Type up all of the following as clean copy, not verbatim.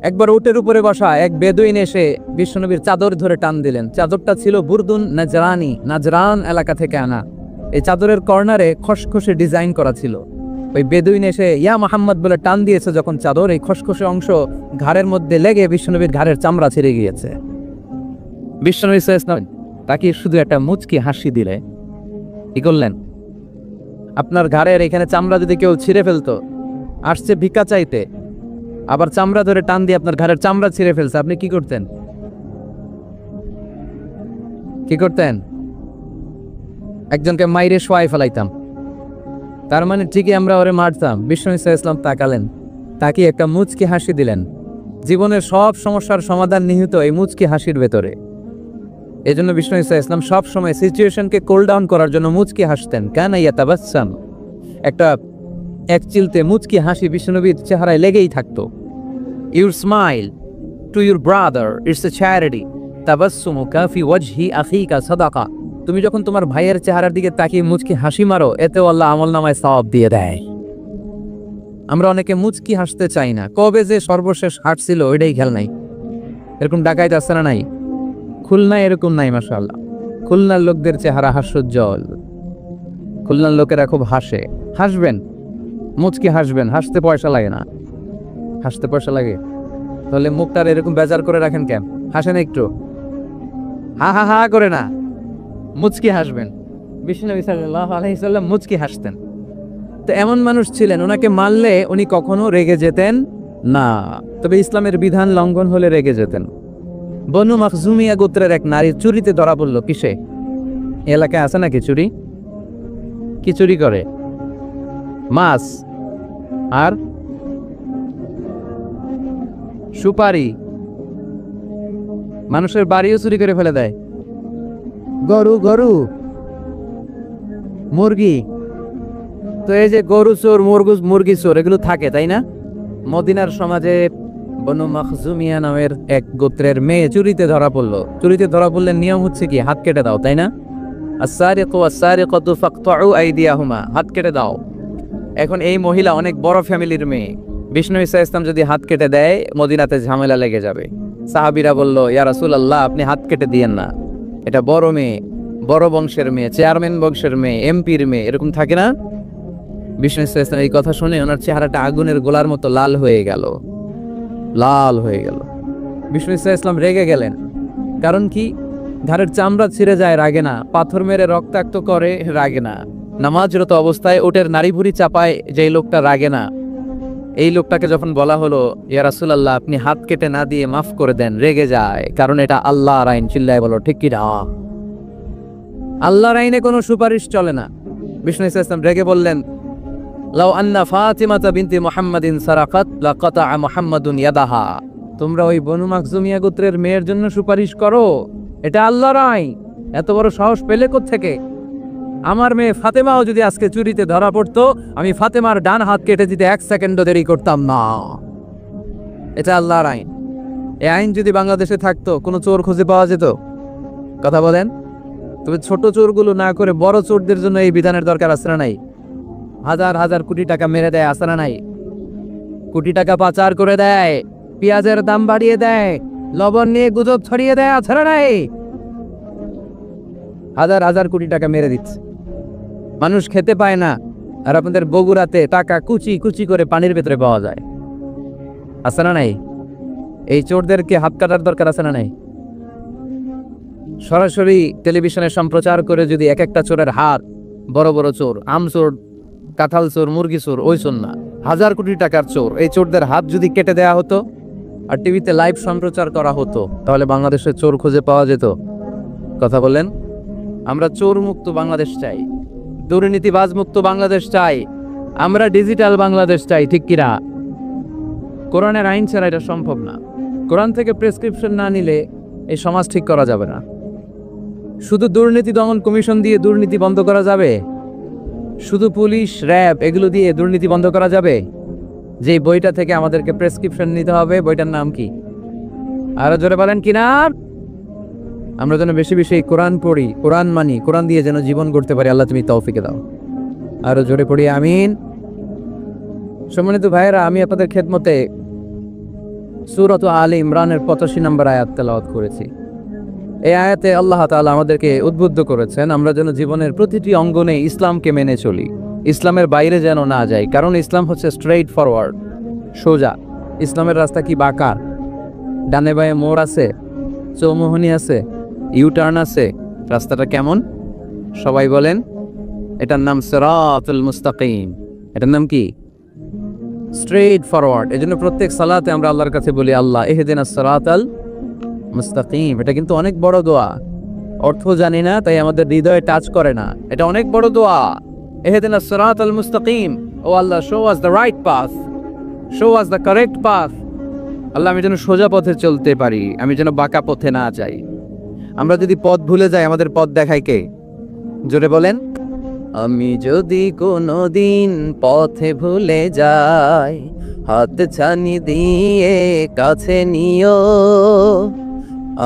একবার উটের উপরে বসা এক বেদুইন এসে বিশ্বনবীর চাদর ধরে টান দিলেন। চাদরটা ছিল বুরদুন নাজরানি, নাজরান এলাকা থেকে আনা। এই চাদরের কর্নারে খসখসে ডিজাইন করা ছিল। ওই বেদুইন এসে ইয়া মোহাম্মদ বলে টান দিয়েছে যখন চাদর, এই খসখসে অংশ ঘাড়ের মধ্যে লেগে বিশ্বনবীর ঘাড়ের চামড়া ছিঁড়ে গিয়েছে। বিশ্বনবী তাকে শুধু একটা মুচকি হাসি দিলে কি করলেন? আপনার ঘাড়ের এখানে চামড়া যদি কেউ ছিঁড়ে ফেলতো, আসছে ভিক্ষা চাইতে, আবার চামড়া ধরে টান দিয়ে আপনার ঘাড়ের চামড়া ছিঁড়ে ফেলছে, আপনি কি করতেন? কি করতেন? একজনকে মাইরে শোয়াই ফেলাইতাম। তার মানে ঠিকই আমরা ওরে মারতাম। বিষ্ণু ইসলাম তাকালেন, তাকে একটা মুচকি হাসি দিলেন। জীবনের সব সমস্যার সমাধান নিহিত এই মুচকি হাসির ভেতরে। এই জন্য বিষ্ণু ইসলাম সব সময় সিচুয়েশনকে কুল ডাউন করার জন্য মুচকি হাসতেন। কানা ইয়াতাবাসসাম, একটা এক চিলতে মুচকি হাসি বিশ্বনবীর চেহারায় লেগেই থাকতো। Your smile to your brother it's a charity, তাবাসসুমুকা ফি ওয়াজহি আখিকা সাদাকা। তুমি যখন তোমার ভাইয়ের চেহারার দিকে তাকিয়ে মুচকি হাসি মারো, এতেও আল্লাহ আমলনামায় সওয়াব দিয়ে দেয়। আমরা অনেকে মুচকি হাসতে চাই না। কবে যে সর্বশেষ হাসছিল ওইটাই খেয়াল নাই। এরকম ডাকাইত আছে না নাই? খুলনায় এরকম নাই মাশাআল্লাহ। খুলনার লোকদের চেহারা হাস্যোজ্জ্বল। খুলনার লোকেরা খুব হাসে। হাসবেন, মুচকি হাসবেন। হাসতে পয়সা লাগে না। হাসতে পয়সা লাগে? তাহলে মুখটার এরকম বেজার করে রাখেন কেন? হাসেন একটু, হা হা হা করে না, মুচকি হাসবেন। বিশ্বনবী সাল্লাল্লাহু আলাইহি সাল্লাম মুচকি হাসতেন। তো এমন মানুষ ছিলেন, ওনাকে মারলে উনি কখনো রেগে যেতেন না, তবে ইসলামের বিধান লঙ্ঘন হলে রেগে যেতেন। বনু মাখজুমিয়া গোত্রের এক নারী চুরিতে ধরা পড়ল। কিসে? এলাকায় আছে নাকি চুরি? কি চুরি করে? মাছ আর সুপারি। মানুষের বাড়িও চুরি করে ফেলে দেয়। গরু গরু মুরগি। তো এই যে গরু চোর, মুরগি চোর এগুলো থাকে, তাই না? মদিনার সমাজে বনু মাখজুমিয়া নামের এক গোত্রের মেয়ে চুরিতে ধরা পড়লো। চুরিতে ধরা পড়লে নিয়ম হচ্ছে কি? হাত কেটে দাও, তাই না? আস-সারিকু ওয়াস-সারিকাতু ফাকতাউ আইদিয়াহুমা, হাত কেটে দাও। এখন এই মহিলা অনেক বড় ফ্যামিলির মেয়ে। বিষ্ণু ঈসা ইসলাম যদি হাত কেটে দেয়, মদিনাতে ঝামেলা লেগে যাবে। সাহাবীরা বলল, ইয়া রাসূলুল্লাহ, আপনি হাত কেটে দিয়েন না। এটা বড় মেয়ে, বড় বংশের মেয়ে, চেয়ারম্যান বংশের মেয়ে, এমপির মেয়ে, এরকম থাকে না? বিষ্ণু ঈসা ইসলাম এই কথা শুনে ওনার চেহারাটা আগুনের গোলার মতো লাল হয়ে গেল। লাল হয়ে গেল। বিষ্ণু ঈসা ইসলাম রেগে গেলেন। কারণ কি? ঘাড়ের চামড়া ছিঁড়ে যায় রাগে না, পাথর মেরে রক্তাক্ত করে রাগে না, নামাজরত অবস্থায় ওটের নাড়ি ভুড়ি চাপায় যেই লোকটা রাগে না, এই লোকটাকে যখন বলা হলো ইয়া রাসূলুল্লাহ আপনি হাত কেটে না দিয়ে মাফ করে দেন, রেগে যায়। কারণ এটা আল্লাহর আইন। চিল্লায় বলো ঠিক কি না? আল্লাহর আইনে কোনো সুপারিশ চলে না। বিষ্ণু ঈসা ইসলাম রেগে বললেন, লাউ আন্না ফাতিমাতা বিনতি মুহাম্মাদিন সারাকাত লাকাতা মুহাম্মাদুন ইয়াদাহা। তোমরা ওই বনু মাখজুমিয়া গোত্রের মেয়ের জন্য সুপারিশ করো? এটা আল্লাহর আইন। এত বড় সাহস পেলে কোত্থেকে? আমার মেয়ে ফাতেমাও যদি আজকে চুরিতে ধরা পড়তো, আমি ফাতেমার ডান হাত কেটে দিতে 1 সেকেন্ডও দেরি করতাম না। এটা আল্লাহর আইন। এই আইন যদি বাংলাদেশে থাকতো, কোনো চোর খুঁজে পাওয়া যেত? কথা বলেন। তবে ছোট চোরগুলো না করে বড় চোরদের জন্য এই বিধানের দরকার আছে না নাই? হাজার হাজার কোটি টাকা মেরে দেয়, আছে না নাই? কোটি টাকা পাচার করে দেয়, পেঁয়াজের দাম বাড়িয়ে দেয়, লবণ নিয়ে গুজব ছড়িয়ে দেয়, আছে না নাই? হাজার হাজার কোটি টাকা মেরে দিচ্ছে, মানুষ খেতে পায় না। আর আপনাদের বগুড়াতে টাকা কুচি কুচি করে পানির ভেতরে পাওয়া যায়, আছে না নাই? এই চোরদেরকে হাত কাটার দরকার আছে না নাই? সরাসরি টেলিভিশনে সম্প্রচার করে যদি এক একটা চোরের হাত, বড় বড় চোর, আম চোর, কাঁঠাল চোর, মুরগি চোর, ওই চোর না, হাজার কোটি টাকার চোর, এই চোরদের হাত যদি কেটে দেয়া হতো আর টিভিতে লাইভ সম্প্রচার করা হতো, তাহলে বাংলাদেশে চোর খুঁজে পাওয়া যেত? কথা বলেন। আমরা চোর মুক্ত বাংলাদেশ চাই, দুর্নীতিবাজ মুক্ত বাংলাদেশ চাই, আমরা ডিজিটাল বাংলাদেশ চাই, ঠিক কিনা? কোরআনের আইন ছাড়া এটা সম্ভব না। কোরআন থেকে প্রেসক্রিপশন না নিলে এই সমাজ ঠিক করা যাবে না। শুধু দুর্নীতি দমন কমিশন দিয়ে দুর্নীতি বন্ধ করা যাবে? শুধু পুলিশ, র্যাব এগুলো দিয়ে দুর্নীতি বন্ধ করা যাবে? যে বইটা থেকে আমাদেরকে প্রেসক্রিপশন নিতে হবে, বইটার নাম কি? আরো জোরে বলেন কিনা? আমরা যেন বেশি বেশি কোরআন পড়ি, কোরআন মানি, কোরআন দিয়ে যেন জীবন গড়তে পারি। আল্লাহ তুমি তৌফিকে দাও। আরো জোরে পড়ি আমিন। সম্মানিত ভাইয়েরা, আমি আপনাদের খেদমতে সূরাত আলে ইমরানের 85 নম্বর আয়াত তেলাওয়াত করেছি। এই আয়াতে আল্লাহ তাআলা আমাদেরকে উদ্বুদ্ধ করেছেন আমরা যেন জীবনের প্রতিটি অঙ্গনে ইসলামকে মেনে চলি, ইসলামের বাইরে যেন না যাই। কারণ ইসলাম হচ্ছে স্ট্রেইট ফরওয়ার্ড, সোজা। ইসলামের রাস্তা কি বাঁকা? ডানে বাঁয়ে মোড় আছে, চৌমুহনী আছে, ইউটার্ন আছে। রাস্তাটা কেমন? সবাই বলেন। এটার নাম সিরাতুল মুস্তাকিম। এটার নাম কি? Straight forward. এজন্য প্রত্যেক সালাতে আমরা আল্লাহর কাছে বলি, আল্লাহ ইহদিনাস সিরাতাল মুস্তাকিম। এটা কিন্তু অনেক বড় দোয়া। অর্থ জানি না, তাই আমাদের হৃদয়ে টাচ করে না। এটা অনেক বড় দোয়া। ইহদিনাস সিরাতাল মুস্তাকিম। O Allah, show us the right path, show us the correct path. Allah, আমি যেন সোজা পথে চলতে পারি, আমি যেন বাঁকা পথে না যাই। আমরা যদি পথ ভুলে যাই, আমাদের পথ দেখায় কে? জোরে বলেন। আমি যদি কোনো দিন পথে ভুলে যাই, হাত ছানি দিয়ে কাছে নিও।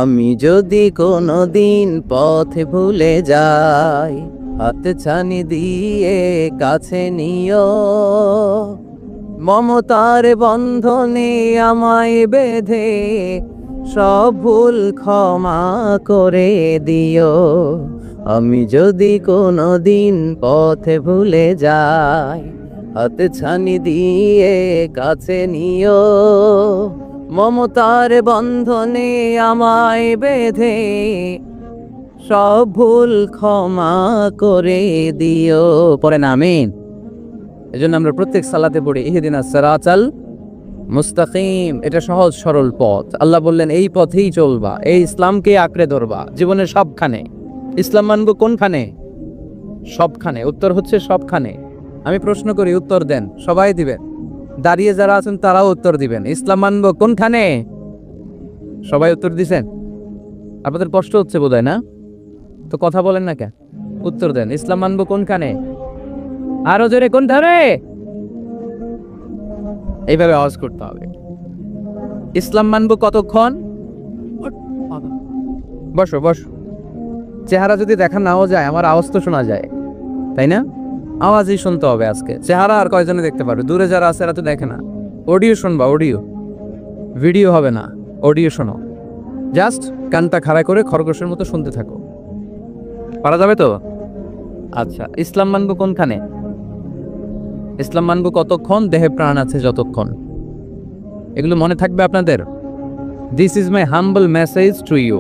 আমি যদি কোনো দিন পথে ভুলে যাই, হাত ছানি দিয়ে কাছে নিও। মমতার বন্ধনে আমায় বেঁধে সব ভুল ক্ষমা করে দিও। আমি যদি কোনো দিন পথে ভুলে যাই, হাত ছানি দিয়ে কাছে নিও। মমতার বন্ধনে আমায় বেঁধে সব ভুল ক্ষমা করে দিও। পরে আমিন। এজন্য আমরা প্রত্যেক সালাতে পড়ি ইহদিনাস সিরাতাল মুস্তাকিম। এটা সহজ সরল পথ। আল্লাহ বললেন এই পথেই চলবা, এই ইসলামকে আঁকড়ে ধরবা জীবনের সবখানে। ইসলাম মানবো কোনখানে? সবখানে। উত্তর হচ্ছে সবখানে। আমি প্রশ্ন করি, উত্তর দেন। সবাই দিবেন। দাঁড়িয়ে যারা আছেন তারাও উত্তর দিবেন। ইসলাম মানবো কোনখানে? সবাই উত্তর দিছেন? আপনাদের কষ্ট হচ্ছে বোধহয়, না? তো কথা বলেন না কেন? উত্তর দেন। ইসলাম মানবো কোনখানে? আরো জোরে, কোনখানে? এইভাবে আওয়াজ করতে হবে। ইসলাম মানবো কতক্ষণ? বসো বসো। চেহারা যদি দেখা নাও যায়, আমার আওয়াজ তো শোনা যায়, তাই না? আওয়াজই শুনতে হবে আজকে। চেহারা আর কয়জনে দেখতে পারবে? দূরে যারা আছে এরা তো দেখে না। অডিও শুনবা, অডিও। ভিডিও হবে না, অডিও শোনো। জাস্ট কানটা খাড়া করে খরগোশের মতো শুনতে থাকো। পারা যাবে তো? আচ্ছা, ইসলাম মানবো কোনখানে? ইসলাম মানবো কতক্ষণ? দেহে প্রাণ আছে যতক্ষণ। এগুলো মনে থাকবে আপনাদের। This is my humble message to you.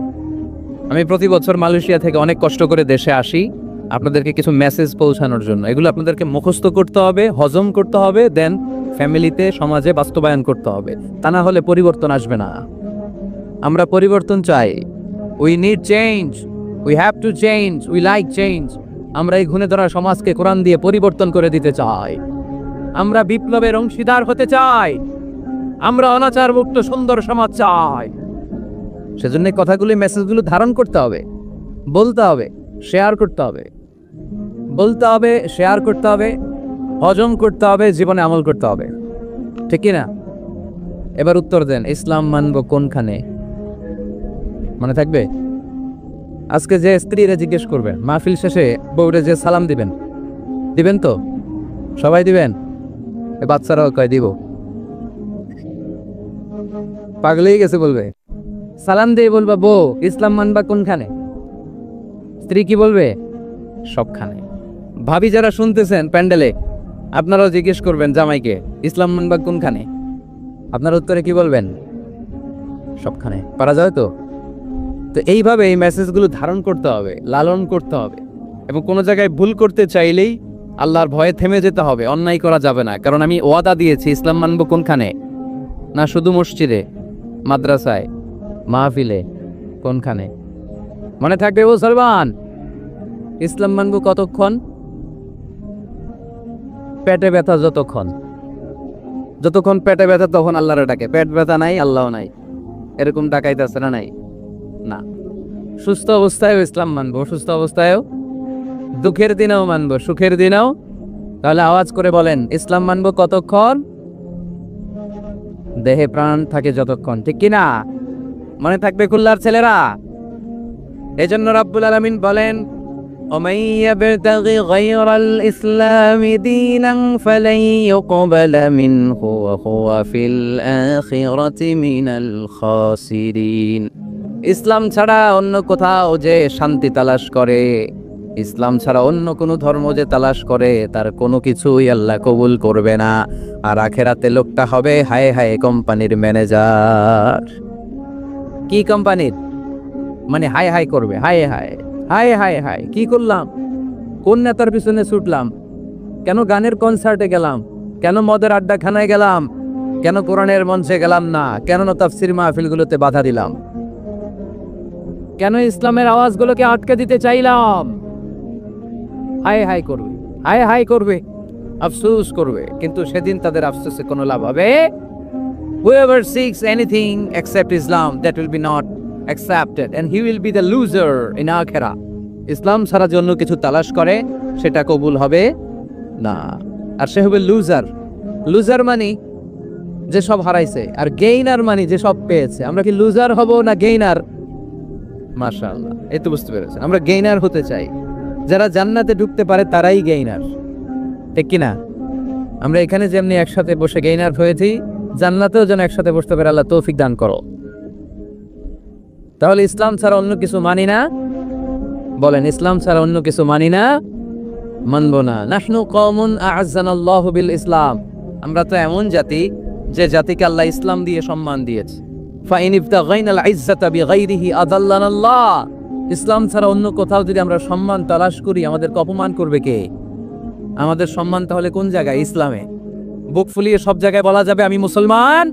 আমি প্রতি বছর মালয়েশিয়া থেকে অনেক কষ্ট করে দেশে আসি আপনাদেরকে কিছু মেসেজ পৌঁছানোর জন্য। এগুলো আপনাদেরকে মুখস্থ করতে হবে, হজম করতে হবে, দেন ফ্যামিলিতে, সমাজে বাস্তবায়ন করতে হবে। তা না হলে পরিবর্তন আসবে না। আমরা পরিবর্তন চাই। We need change, we have to change, we like change. আমরা এই ঘুণে ধরা সমাজকে কোরআন দিয়ে পরিবর্তন করে দিতে চাই। আমরা বিপ্লবের অংশীদার হতে চাই। আমরা অনাচার মুক্ত সুন্দর সমাজ চাই। সেজন্য কথাগুলি, মেসেজগুলো ধারণ করতে হবে, বলতে হবে, শেয়ার করতে হবে। বলতে হবে, শেয়ার করতে হবে, হজম করতে হবে, জীবনে আমল করতে হবে। ঠিক কি না? এবার উত্তর দেন, ইসলাম মানবো কোনখানে? মনে থাকবে? আজকে যে স্ত্রীরা জিজ্ঞেস করবেন, মাহফিল শেষে বউরে যে সালাম দিবেন, দিবেন তো? সবাই দিবেন? বাচ্চারাও কয় দিব। পাগলেই গেছে বলবে। সালাম দিয়ে বলবা, বউ ইসলাম মানবা কোনখানে? স্ত্রী কি বলবে? সবখানে। ভাবি যারা শুনতেছেন প্যান্ডেলে, আপনারাও জিজ্ঞেস করবেন জামাইকে, ইসলাম মানবা কোনখানে? আপনার উত্তরে কি বলবেন? সবখানে। পারা যায় তো? তো এইভাবে এই মেসেজগুলো ধারণ করতে হবে, লালন করতে হবে। এবং কোনো জায়গায় ভুল করতে চাইলেই আল্লাহর ভয়ে থেমে যেতে হবে, অন্যায় করা যাবে না। কারণ আমি ওয়াদা দিয়েছি, ইসলাম মানবো কোনখানে? না শুধু মসজিদে, মাদ্রাসায়, মাহফিলে, কোনখানে? মনে থাকবে মুসলমান। ইসলাম মানবো কতক্ষণ? পেটে ব্যথা যতক্ষণ। যতক্ষণ পেটে ব্যথা তখন আল্লাহরে ডাকে। পেট ব্যথা নাই, আল্লাহ নাই, এরকম ডাকাইতেছে না? নাই না। সুস্থ অবস্থায়ও ইসলাম মানবো, অসুস্থ অবস্থায়ও, দুঃখের দিনেও মানবো, সুখের দিনেও। তাহলে আওয়াজ করে বলেন, ইসলাম মানবো কতক্ষণ? দেহে প্রাণ থাকে যতক্ষণ। ঠিক কিনা? মনে থাকবে খুলনার ছেলেরা? এজন্য রাব্বুল আলামিন বলেন, ومن يبتغ غير الإسلام دينا فلن يقبل منه وهو في الآخرة من الخاسرين ইসলাম ছাড়া অন্য কোথাও যে শান্তি তালাশ করে, ইসলাম ছাড়া অন্য কোনো ধর্ম যে তালাশ করে, তার কোনো কিছুই আল্লাহ কবুল করবে না। আর আখেরাতে লোকটা হবে হায় হায় কোম্পানির ম্যানেজার। কি কোম্পানির? মানে হায় হায় করবে, হায় হায় হায় হায় হায়, কি করলাম, কোন নেতার পিছনে ছুটলাম, কেন গানের কনসার্টে গেলাম, কেন মদের আড্ডাখানায় গেলাম, কেন কোরআনের মঞ্চে গেলাম না, কেন তাফসীর মাহফিলগুলোতে বাধা দিলাম, কেন ইসলামের আওয়াজগুলোকে আটকে দিতে চাইলাম। হায় হায় করবে, হায় হায় করবে, আফসোস করবে, কিন্তু সেদিন তাদের আফসোসে কোনো লাভ হবে? Whoever seeks anything except Islam, that will be not accepted and he will be the loser in akhirah. ইসলাম ছাড়া যে অন্য কিছু তালাশ করে সেটা কবুল হবে না, আর সে হবে লুজার। লুজার মানে যে সব হারাইছে, আর গেইনার মানে যে সব পেয়েছে। আমরা কি লুজার হব না গেইনার? মাশাআল্লাহ, এই তো বুঝতে পেরেছেন, আমরা গেইনার হতে চাই। যারা জান্নাতে ঢুকতে পারে তারাই গেইনার, ঠিক কিনা? আমরা এখানে যেমনি একসাথে বসে গেইনার হয়েছি, জান্নাতেও যেন একসাথে বসতে পারে, আল্লাহ তৌফিক দান করো। তাহলে ইসলাম ছাড়া অন্য কিছু মানি না, বলেন ইসলাম ছাড়া অন্য কিছু মানি না, মানবো না। নাহনু কওমুন আ'আজ্জানাল্লাহু বিল ইসলাম, আমরা তো এমন জাতি যে জাতিকে আল্লাহ ইসলাম দিয়ে সম্মান দিয়েছে। ফাইন ইবতাগাইনাল ইজ্জাতা বিগাইরিহি আযাল্লানাল্লাহ, ইসলাম ছাড়া অন্য কোথাও যদি আমরা সম্মান তালাশ করি, আমাদেরকে অপমান করবে কে? আমাদের সম্মান তাহলে কোন জায়গায়? ইসলামে। বুক ফুলিয়ে সব জায়গায় বলা যাবে আমি মুসলমান।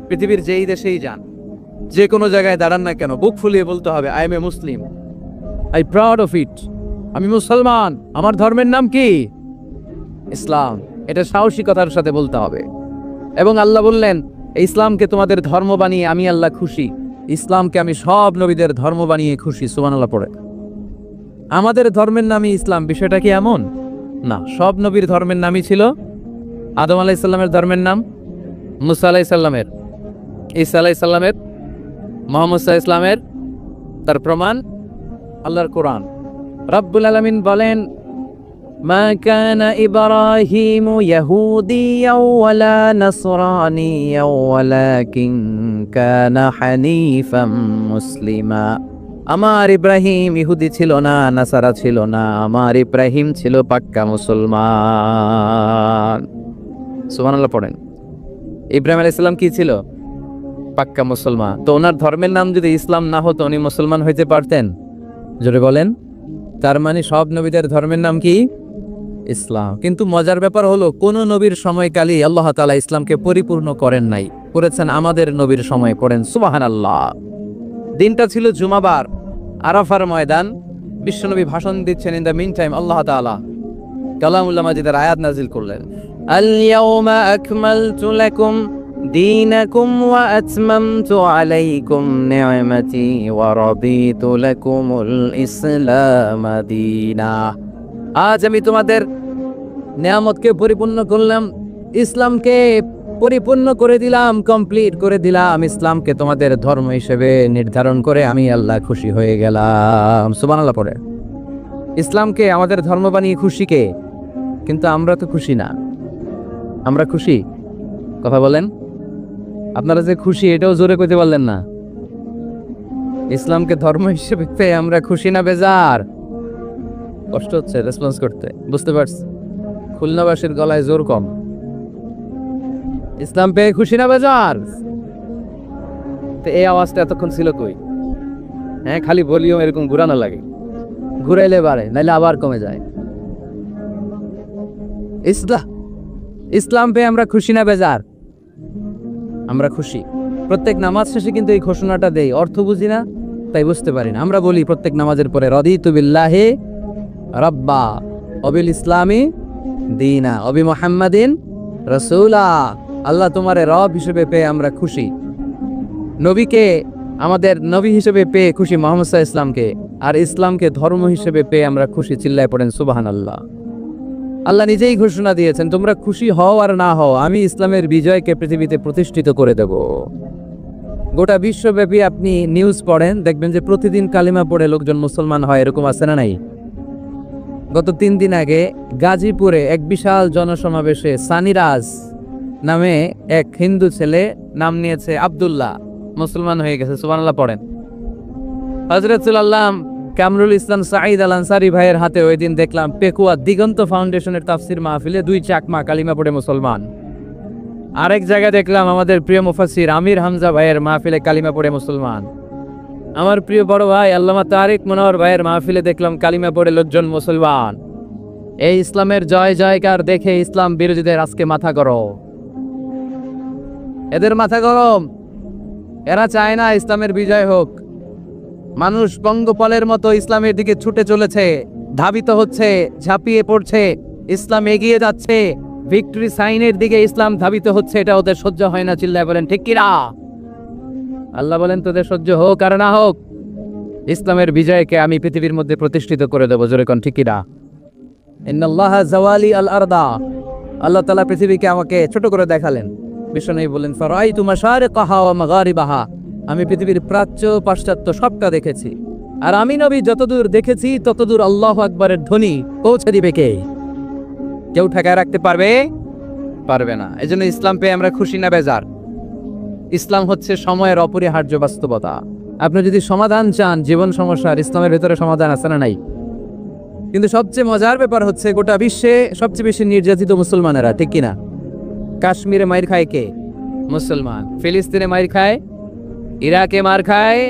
পৃথিবীর যেই দেশেই যান, যে কোনো জায়গায় দাঁড়ান না কেন, বুক ফুলিয়ে বলতে হবে I M A Muslim, I proud of it, আমি মুসলমান, আমার ধর্মের নাম কি? ইসলাম। এটা সাহসিকতার সাথে বলতে হবে। এবং আল্লাহ বললেন ইসলামকে তোমাদের ধর্ম বানিয়ে আমি আল্লাহ খুশি, ইসলামকে আমি সব নবীদের ধর্ম বানিয়ে খুশি। সুবহানাল্লাহ পড়ে। আমাদের ধর্মের নামই ইসলাম, বিষয়টা কি এমন না? সব নবীর ধর্মের নামই ছিল। আদম আলাইহিস সালামের ধর্মের নাম, মুসা আলাইহিস সালামের, ঈসা আলাইহিস সালামের, মুহাম্মদ সাল্লাল্লাহু আলাইহি ওয়াসাল্লামের। তার প্রমাণ আল্লাহর কোরআন। রব্বুল আলামিন বলেন মা কানা ইব্রাহিমু ইয়াহুদিয়াও ওয়ালা নাসরানিয়াও ওয়ালাকিন কানা হানিফাম মুসলিমা। আমার ইব্রাহিম ইহুদি ছিল না, নাসারা ছিল না, আমার ইব্রাহিম ছিল পাক্কা মুসলমান। সুবহানাল্লাহ পড়েন। ইব্রাহিম আলাইহিস সালাম কি ছিল? পাক্কা মুসলমান। তো ওনার ধর্মের নাম যদি ইসলাম না হতো, উনি মুসলমান হইতে পারতেন? জোরে বলেন। তার মানে সব নবীদের ধর্মের নাম কি? ইসলাম। কিন্তু মজার ব্যাপার হলো, কোন নবীর সময়কালই আল্লাহ তাআলা ইসলামকে পরিপূর্ণ করেন নাই, করেছেন আমাদের নবীর সময়। পড়েন সুবহানাল্লাহ। দিনটা ছিল জুমাবার, আরাফার ময়দান। বিশ্বনবী ভাষণ দিচ্ছেন। ইন দ্য মিন টাইম আল্লাহ তাআলা কালামুল্লাহ মাজিদের আয়াত নাজিল করলেন, আল ইয়াউমা আকমালতু লাকুম দীনাকুম ওয়া আতমামতু আলাইকুম নি'মাতি ওয়া রাদিতু লাকুমুল ইসলাম দীনা। আজ আমি তোমাদের নিয়ামতকে পরিপূর্ণ করলাম, ইসলামকে পরিপূর্ণ করে দিলাম, কমপ্লিট করে দিলাম। ইসলামকে তোমাদের ধর্ম হিসেবে নির্ধারণ করে আমি আল্লাহ খুশি হয়ে গেলাম। সুবহানাল্লাহ পড়ে। ইসলামকে আমাদের ধর্ম বানিয়ে খুশি কে? কিন্তু আমরা তো খুশি না। আমরা খুশি? কথা বলেন। আপনারা যে খুশি এটাও জোরে কইতে পারলেন না। ইসলামকে ধর্ম হিসেবে পেয়ে আমরা খুশি না বেজার? কষ্ট হচ্ছে রেসপন্স করতে, বুঝতে পারছি। খুলনাবাসীর গলায় জোর কম। ইসলাম পেয়ে খুশি না বেজার? তো এই আওয়াজটা এতক্ষণ ছিল কই? হ্যাঁ, খালি ভলিউম এরকম ঘুরানো লাগে, ঘুরাইলে বাড়ে, নাইলে আবার কমে যায়। ইসলাম পেয়ে আমরা খুশি না বেজার? আমরা খুশি। প্রত্যেক নামাজ শেষে কিন্তু এই ঘোষণাটা দেই, অর্থ বুঝি না তাই বুঝতে পারি না। আমরা বলি প্রত্যেক নামাজের পরে রাদিতু বিল্লাহি রাব্বা ওয়াবিল ইসলামি দীনা ওয়াবি মুহাম্মাদিন রাসূলা। আল্লাহ তোমারে রব হিসেবে পেয়ে আমরা খুশি, নবীকে আমাদের নবী হিসেবে পেয়ে খুশি, মুহাম্মদ সাল্লাল্লাহু আলাইহি ওয়াসাল্লামকে, আর ইসলামকে ধর্ম হিসেবে পেয়ে আমরা খুশি। চিল্লায় পড়েন সুবহানাল্লাহ। আল্লাহ নিজেই ঘোষণা দিয়েছেন, তোমরা খুশি হও আর না হও, আমি ইসলামের বিজয়কে পৃথিবীতে প্রতিষ্ঠিত করে দেব। গোটা বিশ্বব্যাপী আপনি নিউজ পড়েন, দেখবেন যে প্রতিদিন কালিমা পড়ে লোকজন মুসলমান হয়, এরকম আছে না নাই? গত 3 দিন আগে গাজীপুরে এক বিশাল জনসমাবেশে সানিরাজ নামে এক হিন্দু ছেলে নাম নিয়েছে আব্দুল্লাহ, মুসলমান হয়ে গেছে। সুবহানাল্লাহ পড়েন। হযরতুল আল্লাহ কামরুল ইসলাম সাঈদ আল আনসারী ভাইয়ের হাতে ওই দিন দেখলাম পেকুয়া দিগন্ত ফাউন্ডেশনের তাফসির মাহফিলে 2 চাকমা কালিমা পড়ে মুসলমান। আরেক জায়গায় দেখলাম আমাদের প্রিয় মুফাসসির আমির হামজা ভাইয়ের মাহফিলে কালিমা পড়ে মুসলমান। আমার প্রিয় বড় ভাই আল্লামা তারিক মনোহর ভাইয়ের মাহফিলে দেখলাম কালিমা পড়ে লোকজন মুসলমান। এই ইসলামের জয় জয়কার দেখে ইসলাম বিরোধীদের আজকে মাথা গরম, এদের মাথা গরম। এরা চায় না ইসলামের বিজয় হোক। মানুষ পঙ্গপালের মতো ইসলামের দিকে ছুটে চলেছে, ধাবিত হচ্ছে, ঝাঁপিয়ে পড়ছে। ইসলাম এগিয়ে যাচ্ছে, ভিক্টরি সাইনের দিকে ইসলাম ধাবিত হচ্ছে। এটা ওদের সহ্য হয় না। চিল্লায় বলেন ঠিক কিনা? আল্লাহ বলেন তোদের সহ্য হোক আর না হোক, ইসলামের বিজয়কে আমি পৃথিবীর মধ্যে প্রতিষ্ঠিত করে দেবো। জোরে কোন ঠিক কিনা? ইন্নাল্লাহা জাওয়ালি আল আরদা, আল্লাহ তাআলা পৃথিবীকে আমাকে ছোট করে দেখালেন। বিষ্ণু বলেন ফারাইতু মাশারিকাহা ওয়া মাগারিবাহা, আমি পৃথিবীর প্রাচ্য পাশ্চাত্য সবটা দেখেছি। আর আমি নবী যতদূর দেখেছি ততদূর আল্লাহু আকবারের ধ্বনি পৌঁছে দিবে কে? কেউ ঠেকায় রাখতে পারবে? পারবে না। এজন্য ইসলাম পেয়ে আমরা খুশি না বেজার? ইসলাম হচ্ছে সময়ের অপরিহার্য বাস্তবতা। আপনি যদি সমাধান চান জীবন সমস্যার, ইসলামের ভেতরে সমাধান আছে না নাই? কিন্তু সবচেয়ে মজার ব্যাপার হচ্ছে গোটা বিশ্বে সবচেয়ে বেশি নির্যাতিত মুসলমানেরা, ঠিক কিনা? কাশ্মীরে মাইর খায় কে? মুসলমান। ফিলিস্তিনে মাইর খায়, ইরাকে মার খায়,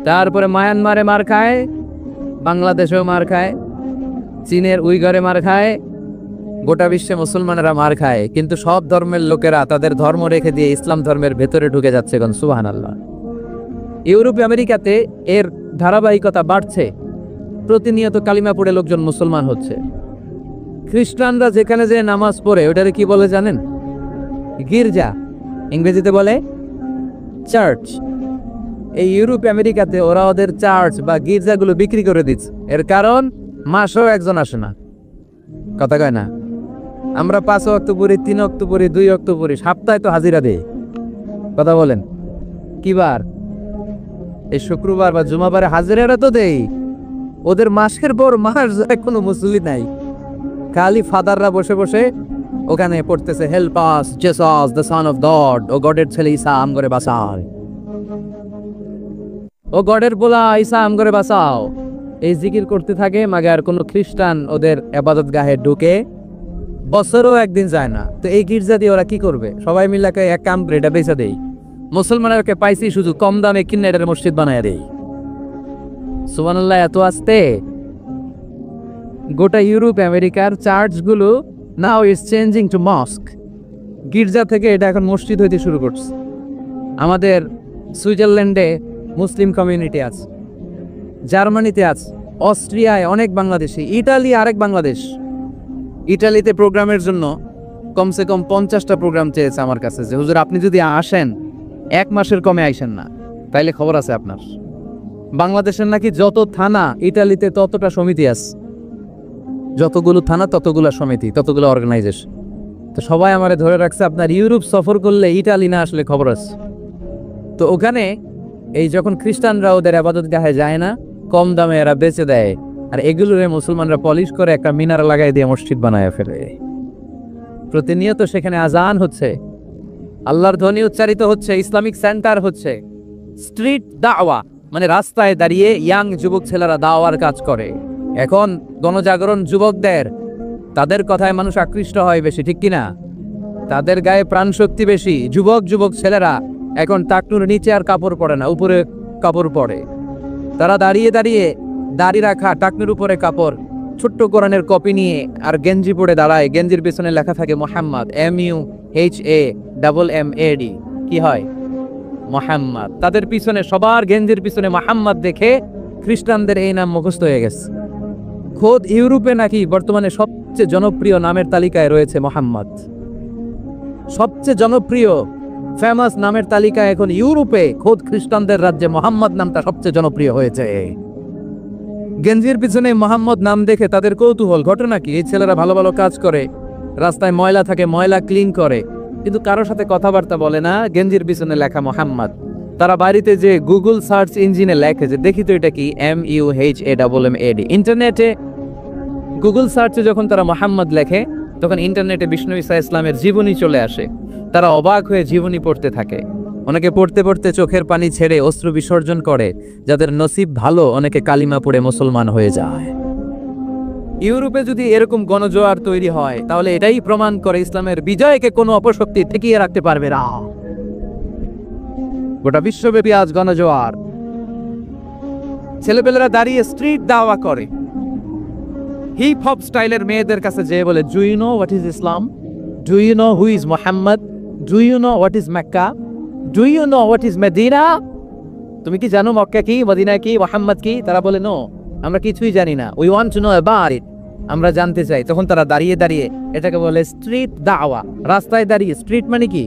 তারপরে মায়ানমারে মার খায়, বাংলাদেশেও মার খায়, চীনের উইঘরে মার খায়, গোটা বিশ্বে মুসলমানেরা মার খায়। কিন্তু সব ধর্মের লোকেরা তাদের ধর্ম রেখে দিয়ে ইসলাম ধর্মের ভেতরে ঢুকে যাচ্ছে। কোন সুবহানাল্লাহ। ইউরোপ আমেরিকাতে এর ধারাবাহিকতা বাড়ছে, প্রতিনিয়ত কালিমা পড়ে লোকজন মুসলমান হচ্ছে। খ্রিস্টানরা যেখানে যে নামাজ পড়ে ওটারে কি বলে জানেন? গির্জা, ইংরেজিতে বলে চার্চ। এই ইউরোপ আমেরিকাতে ওরা ওদের চার্চ বা গির্জাগুলো বিক্রি করে দিচ্ছে। এর কারণ মাসেও একজন আসে না, কথা কয় না। আমরা 5 ওয়াক্ত পড়ি, 3 ওয়াক্ত পড়ি, 2 ওয়াক্ত পড়ি, সপ্তাহে তো হাজিরা দেই। কথা বলেন কি বার? এই শুক্রবার বা জুমাবারে হাজিরাটা তো দেই। ওদের মাসের পর মাস কোনো মুসল্লি নাই, খালি ফাদাররা বসে বসে ওখানে পড়তেছে help us Jesus the son of God, ও গডের ছেলে ঈসা আম করে বাঁচাও, ও গডের বলা ঈসা আম করে বাঁচাও। এই জিকির করতে থাকে। মাগার কোনো খ্রিস্টান ওদের ইবাদত গাহে ঢুকে বছরও একদিন যায় না। তো এই গির্জা দিয়ে ওরা কি করবে? সবাই মিলে এক কাম করে এটা বেচা দেই। মুসলমানদেরকে পাইছি শুধু কম দামে কিনে এটার মসজিদ বানায় দেই। সুবহানাল্লাহ। এত আসতে গোটা ইউরোপ আমেরিকার চার্চগুলো now is changing to mosque. গির্জা থেকে এটা এখন মসজিদ হইতে শুরু করছে। আমাদের সুইজারল্যান্ডে মুসলিম কমিউনিটি আছে, জার্মানিতে আছে, অস্ট্রিয়ায় অনেক বাংলাদেশি, ইটালি আরেক বাংলাদেশ। ইটালিতে প্রোগ্রামের জন্য কমসে কম 50টা প্রোগ্রাম চেয়েছে আমার কাছে, যে হুজুর আপনি যদি আসেন 1 মাসের কমে আইসেন না, তাইলে খবর আছে আপনার। বাংলাদেশের নাকি যত থানা ইটালিতে ততটা সমিতি আছে, যতগুলো থানা ততগুলো সমিতি, ততগুলো অর্গানাইজেশন। তো সবাই আমারে ধরে রাখছে আপনার ইউরোপ সফর করলে ইটালি না আসলে খবর আছে। তো ওখানে এই যখন খ্রিস্টানরা ওদের ইবাদত গাহে যায় না, কম দামে এরা বেচে দেয়, আর এগুলোরে মুসলমানরা পলিশ করে একটা মিনার লাগাই দিয়ে মসজিদ বানায় ফেলে। প্রতিনিয়ত সেখানে আজান হচ্ছে, আল্লাহর ধ্বনি উচ্চারিত হচ্ছে, ইসলামিক সেন্টার হচ্ছে। স্ট্রিট দাওয়া মানে রাস্তায় দাঁড়িয়ে ইয়াং যুবক ছেলেরা দাওয়ার কাজ করে। এখন গণজাগরণ যুবকদের, তাদের কথায় মানুষ আকৃষ্ট হয় বেশি, ঠিক কিনা? তাদের গায়ে প্রাণ শক্তি বেশি। যুবক ছেলেরা এখন টাকনুর নিচে আর কাপড় পরে না, উপরে কাপড় পরে। তারা দাঁড়িয়ে দাঁড়িয়ে দাড়ি রাখা, টাকনুর উপরে কাপড়, ছোট্ট কোরআনের কপি নিয়ে আর গেঞ্জি পরে দাঁড়ায়। গেঞ্জির পিছনে লেখা থাকে মোহাম্মদ, MUHAMMAD। কি হয়? মোহাম্মদ। তাদের পিছনে, সবার গেঞ্জির পিছনে মোহাম্মদ দেখে খ্রিস্টানদের এই নাম মুখস্থ হয়ে গেছে। খোদ ইউরোপে নাকি বর্তমানে সবচেয়ে জনপ্রিয় নামের তালিকায় রয়েছে মোহাম্মদ। সবচেয়ে জনপ্রিয় ফেমাস নামের তালিকায় এখন ইউরোপে খোদ খ্রিস্টানদের রাজ্যে মোহাম্মদ নামটা সবচেয়ে জনপ্রিয় হয়েছে। গেঞ্জির পিছনে মোহাম্মদ নাম দেখে তাদের কৌতূহল। ঘটনা কি? এই ছেলেরা ভালো ভালো কাজ করে, রাস্তায় ময়লা থাকে ময়লা ক্লিন করে, কিন্তু কারোর সাথে কথাবার্তা বলে না। গেঞ্জির পিছনে লেখা মোহাম্মদ। তারা বাড়িতে যে গুগল সার্চ ইঞ্জিনে লেখে যে দেখি তো এটা কি, MUHAMMAD। ইন্টারনেটে গুগল সার্চে যখন তারা মোহাম্মদ লেখে তখন ইন্টারনেটে বিষ্ণু ঈসা ইসলামের জীবনী চলে আসে। তারা অবাক হয়ে জীবনী পড়তে থাকে। অনেকে পড়তে পড়তে চোখের পানি ছেড়ে অশ্রু বিসর্জন করে। যাদের নসিব ভালো, অনেকে কালিমা পড়ে মুসলমান হয়ে যায়। ইউরোপে যদি এরকম গণজোয়ার তৈরি হয় তাহলে এটাই প্রমাণ করে ইসলামের বিজয়কে কোনো অপশক্তি ঠেকিয়ে রাখতে পারবে না। গোটা বিশ্বব্যাপী আজ গণজোয়ার। ছেলেপেলেরা দাঁড়িয়ে স্ট্রিট দাওয়া করে। হিপ হপ স্টাইলের মেয়েদের কাছে যেয়ে বলে, do you know what is Islam? Do you know who is Mohammad? Do you know what is Mecca? Do you know what is Medina? তুমি কি জানো মক্কা কি, মদিনা কি, মোহাম্মদ কি? তারা বলে, নো, আমরা কিছুই জানি না। We want to know about it, আমরা জানতে চাই। তখন তারা দাঁড়িয়ে দাঁড়িয়ে এটাকে বলে স্ট্রিট দাওয়া। রাস্তায় দাঁড়িয়ে, স্ট্রিট মানে কি?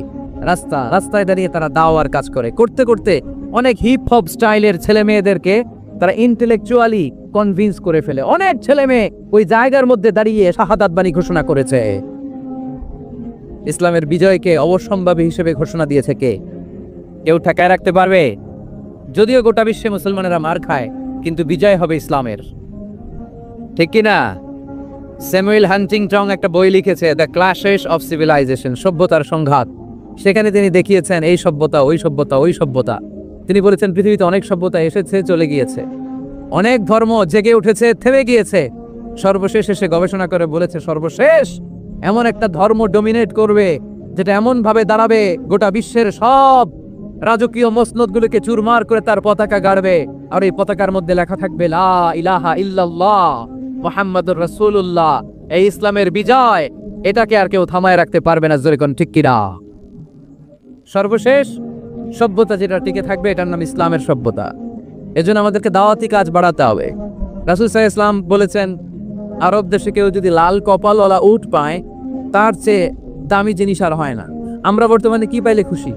রাস্তা। রাস্তায় দাঁড়িয়ে তারা দাওয়ার কাজ করে। করতে করতে অনেক হিপ হপ স্টাইলের ছেলে মেয়েদেরকে তারা ইন্টেলেকচুয়ালি কনভিন্স করে ফেলে। অনেক ছেলে মেয়ে ওই জায়গার মধ্যে দাঁড়িয়ে শাহাদাত বাণী ঘোষণা করেছে। ইসলামের বিজয়কে অবশ্যম্ভাবী হিসেবে ঘোষণা দিয়েছে কে? কেউ ঠেকায় রাখতে পারবে? যদিও গোটা বিশ্বে মুসলমানেরা মার খায়, কিন্তু বিজয় হবে ইসলামের, ঠিক কিনা? স্যামুয়েল হান্টিংটন একটা বই লিখেছে, দ্য ক্ল্যাশেস অফ সিভিলাইজেশন, সভ্যতার সংঘাত। সেখানে তিনি দেখিয়েছেন এই সভ্যতা, ওই সভ্যতা, ওই সভ্যতা। তিনি বলেছেন পৃথিবীতে অনেক সভ্যতা এসেছে, চলে গিয়েছে, অনেক ধর্ম জেগে উঠেছে, থেমে গিয়েছে। সর্বশেষ এসে গবেষণা করে বলেছে, সর্বশেষ এমন একটা ধর্ম ডমিনেট করবে যেটা এমন ভাবে দাঁড়াবে গোটা বিশ্বের সব রাজকীয় মসনদগুলোকে চুরমার করে তার পতাকা গাড়বে। আর এই পতাকার মধ্যে লেখা থাকবে লা ইলাহা ইল্লাল্লাহ মুহাম্মাদুর রাসূলুল্লাহ। এই ইসলামের বিজয়, এটাকে আর কেউ থামায় রাখতে পারবে না। জোরে কোন ঠিক কিনা? সর্বশেষ সভ্যতা যেটা টিকে থাকবে এটার নাম ইসলামের সভ্যতা। এজন্য আমাদেরকে দাওয়াতি কাজ বাড়াতে হবে। রাসূল সাল্লাল্লাহু আলাইহি ওয়াসাল্লাম বলেছেন, আরব দেশে কেউ যদি লাল কপালওয়ালা উট পায় তার চেয়ে দামি জিনিস আর হয় না। আমরা বর্তমানে কি পাইলে খুশি?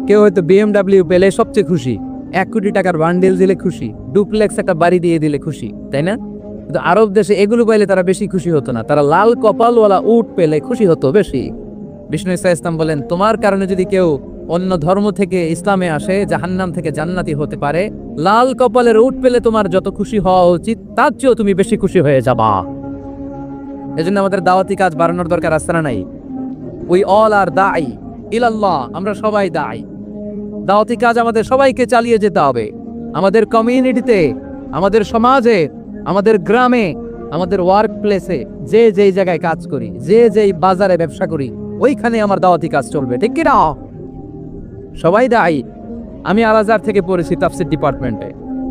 কেউ হয়তো BMW পেলে সবচেয়ে খুশি, 1 কোটি টাকার বান্ডেল দিলে খুশি, ডুপ্লেক্স একটা বাড়ি দিয়ে দিলে খুশি, তাই না? কিন্তু আরব দেশে এগুলো পাইলে তারা বেশি খুশি হতো না, তারা লাল কপালওয়ালা উট পেলে খুশি হতো বেশি। বিষ্ণু ঈসা ইসলাম বলেন, তোমার কারণে যদি কেউ অন্য ধর্ম থেকে ইসলামে আসে জাহান্নাম থেকে জান্নাতি হতে পারে। লাল কপালের উট পেলে তোমার যত খুশি হওয়া উচিত তার চেয়েও তুমি বেশি খুশি হয়ে যাবা। এজন্য আমাদের দাওয়াতি কাজ বাড়ানোর দরকার আছে না নাই? উই অল আর দাঈ ইলাল্লাহ, আমরা সবাই দাঈ। দাওয়াতি কাজ আমাদের সবাইকে চালিয়ে যেতে হবে। আমাদের কমিউনিটিতে, আমাদের সমাজে, আমাদের গ্রামে, আমাদের ওয়ার্ক প্লেসে, যে যেই জায়গায় কাজ করি, যে যেই বাজারে ব্যবসা করি, ওইখানে আমার দাওয়াতি কাজ চলবে, ঠিক কি না? সবাই দায়ী। আমি আল আজহার থেকে পড়েছি তাফসীর ডিপার্টমেন্টে,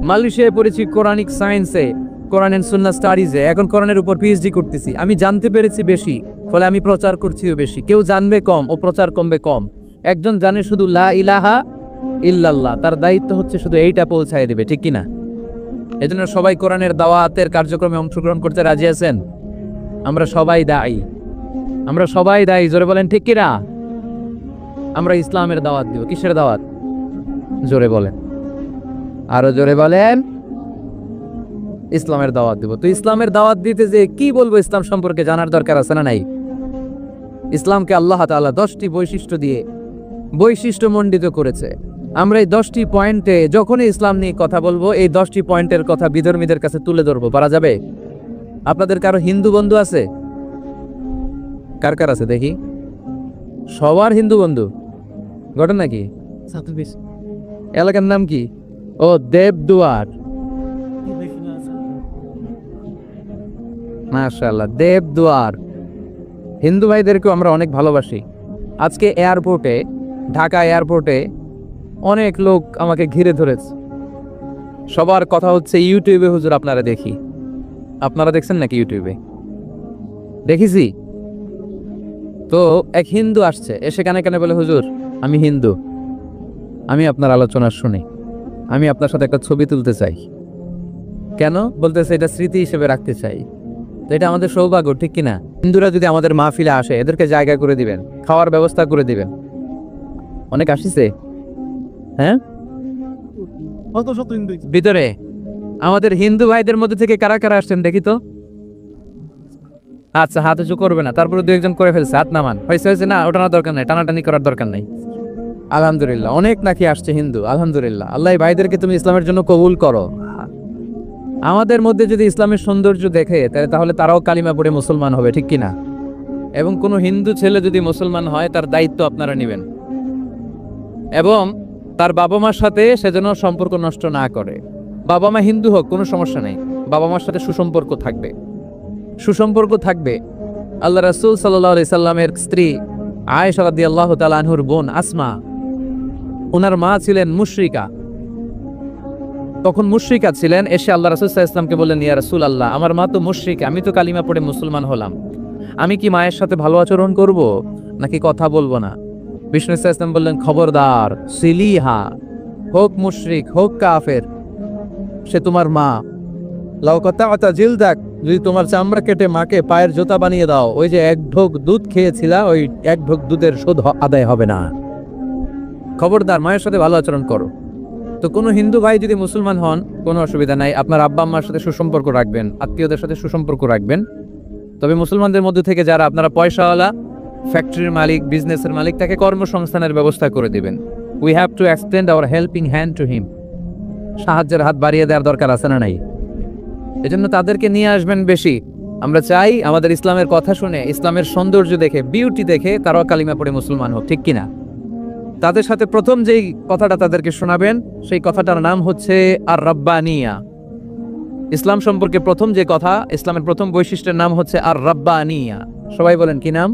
মালয়েশিয়ায় পড়েছি কোরআনিক সায়েন্সে, কোরআন এন্ড সুন্নাহ স্টাডিজে, এখন কোরআনের উপর পিএইচডি করতেছি। আমি জানতে পেরেছি বেশি, ফলে আমি প্রচার করছিও বেশি। কেউ জানবে কম ও প্রচার কমবে কম। একজন জানে শুধু লা ইলাহা ইল্লাল্লাহ, তার দায়িত্ব হচ্ছে শুধু এইটা পৌঁছায় দেবে, ঠিক কিনা? এজন্য সবাই কোরআনের দাওয়াতের কার্যক্রমে অংশগ্রহণ করতে রাজি আছেন? আমরা সবাই দায়ী, আমরা সবাই দায়ী। জোরে বলেন ঠিক কিনা? আমরা ইসলামের দাওয়াত দিব। কিসের দাওয়াত? জোরে বলেন, আরো জোরে বলেন। ইসলামের দাওয়াত দিব। তো ইসলামের দাওয়াত দিতে যে কি বলবো ইসলাম সম্পর্কে জানার দরকার আছে না নাই? ইসলামকে আল্লাহ তাআলা 10টি বৈশিষ্ট্য দিয়ে বৈশিষ্ট্যমণ্ডিত করেছে। আমরা এই 10টি পয়েন্টে যখনই ইসলাম নিয়ে কথা বলবো, এই 10টি পয়েন্টের কথা বিধর্মীদের কাছে তুলে ধরবো। পারা যাবে? আপনাদের কারো হিন্দু বন্ধু আছে? কার কার আছে দেখি? সবার হিন্দু বন্ধু। ঘটনা কি? এলাকার নাম কি? ও দেবদুয়ার। মাশাআল্লাহ, দেবদুয়ার। হিন্দু ভাইদেরকেও আমরা অনেক ভালোবাসি। আজকে এয়ারপোর্টে, ঢাকা এয়ারপোর্টে অনেক লোক আমাকে ঘিরে ধরেছে। সবার কথা হচ্ছে ইউটিউবে হুজুর আপনারা দেখি। আপনারা দেখছেন নাকি ইউটিউবে? দেখেছি তো। এক হিন্দু আসছে, এসে কানে কানে বলে, হুজুর আমি হিন্দু, আমি আপনার আলোচনা শুনি, আমি আপনার সাথে একটা ছবি তুলতে চাই। কেন? বলতেছে এটা স্মৃতি হিসেবে রাখতে চাই। তো এটা আমাদের সৌভাগ্য, ঠিক কিনা? হিন্দুরা যদি আমাদের মাহফিলে আসে, এদেরকে জায়গা করে দিবেন, খাওয়ার ব্যবস্থা করে দিবেন। অনেক আসিছে, হ্যাঁ ভিতরে। আমাদের হিন্দু ভাইদের মধ্যে থেকে কারা কারা আসছেন দেখি তো। আচ্ছা, হাত উঁচু করবে না, তারপরে 2-1 করে ফেলছে, হাত নামান। হয়েছে না, ওঠানোর দরকার নাই, টানাটানি করার দরকার নাই। আলহামদুলিল্লাহ, অনেক নাকি আসছে হিন্দু। আলহামদুলিল্লাহ, আল্লাহ ভাইদেরকে তুমি ইসলামের জন্য কবুল করো। আমাদের মধ্যে যদি ইসলামের সৌন্দর্য দেখে তাহলে তারাও কালিমা পড়ে মুসলমান হবে, ঠিক কিনা? এবং কোনো হিন্দু ছেলে যদি মুসলমান হয় তার দায়িত্ব আপনারা নেবেন, এবং তার বাবা মার সাথে সেজন্য সম্পর্ক নষ্ট না করে। বাবা মা হিন্দু হোক কোনো সমস্যা নেই, বাবা মার সাথে সুসম্পর্ক থাকবে, সুসম্পর্ক থাকবে। আল্লাহ রাসূল সাল্লাল্লাহু আলাইহি সাল্লামের স্ত্রী আয়েশা রাদিয়াল্লাহু তাআলা আনহুর বোন আসমা, ওনার মা ছিলেন মুশরিকা, তখন মুশরিকা ছিলেন। এসে আল্লাহ রাসূল সাল্লাল্লাহু আলাইহি সাল্লামকে বললেন, ইয়া রাসূলুল্লাহ, আমার মা তো মুশরিকা, আমি তো কালিমা পড়ে মুসলমান হলাম, আমি কি মায়ের সাথে ভালো আচরণ করব নাকি কথা বলবো না? বিষ্ণু সাল্লাল্লাহু আলাইহি সাল্লাম বললেন, খবরদার, সিলিহা, হোক মুশরিক হোক কাফের, সে তোমার মা। লাউ কাতাআতা জিলদাক, যদি তোমার চামড়া কেটে মাকে পায়ের জুতা বানিয়ে দাও, ওই যে এক ঢোক দুধ খেয়েছিলা, ওই এক ঢোক দুধের শোধ আদায় হবে না। খবরদার, মায়ের সাথে ভালো আচরণ করো। তো কোনো হিন্দু ভাই যদি মুসলমান হন কোনো অসুবিধা নাই, আপনার আব্বা আম্মার সাথে সুসম্পর্ক রাখবেন, আত্মীয়দের সাথে সুসম্পর্ক রাখবেন। তবে মুসলমানদের মধ্যে থেকে যারা আপনারা পয়সাওয়ালা, ফ্যাক্টরির মালিক, বিজনেসের মালিক, তাকে কর্মসংস্থানের ব্যবস্থা করে দিবেন। We have to extend hour helping hand to him. সাহায্যের হাত বাড়িয়ে দেওয়ার দরকার আছে না নাই? এজন্য তাদেরকে নিয়ে আসবেন বেশি। আমরা চাই আমাদের ইসলামের কথা শুনে, ইসলামের সৌন্দর্য দেখে, বিউটি দেখে তারাও কালিমা পড়ে মুসলমান হোক, ঠিক কিনা? তাদের সাথে প্রথম যেই কথাটা তাদেরকে শোনাবেন সেই কথাটার নাম হচ্ছে আর রাব্বানিয়া। ইসলাম সম্পর্কে প্রথম যে কথা, ইসলামের প্রথম বৈশিষ্ট্যের নাম হচ্ছে আর রাব্বানিয়া। সবাই বলেন কি নাম?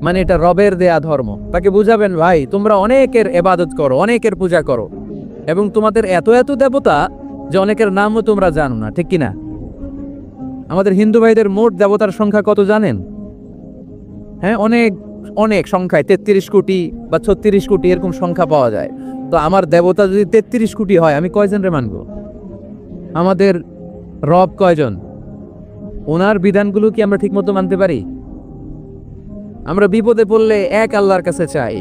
মানে এটা রবের দেয়া ধর্ম। তাকে বুঝাবেন, ভাই তোমরা অনেকের ইবাদত করো, অনেকের পূজা করো, এবং তোমাদের এত এত দেবতা যে অনেকের নামও তোমরা জানো না, ঠিক কিনা? আমাদের হিন্দু ভাইদের মোট দেবতার সংখ্যা কত জানেন? হ্যাঁ, অনেক অনেক সংখ্যায়, 33 কোটি বা 36 কোটি এরকম সংখ্যা পাওয়া যায়। তো আমার দেবতা যদি 33 কোটি হয়, আমি কয়জন রে মানবো? আমাদের রব কয়জন? ওনার বিধানগুলো কি আমরা ঠিক মতো মানতে পারি? আমরা বিপদে পড়লে এক আল্লাহর কাছে চাই।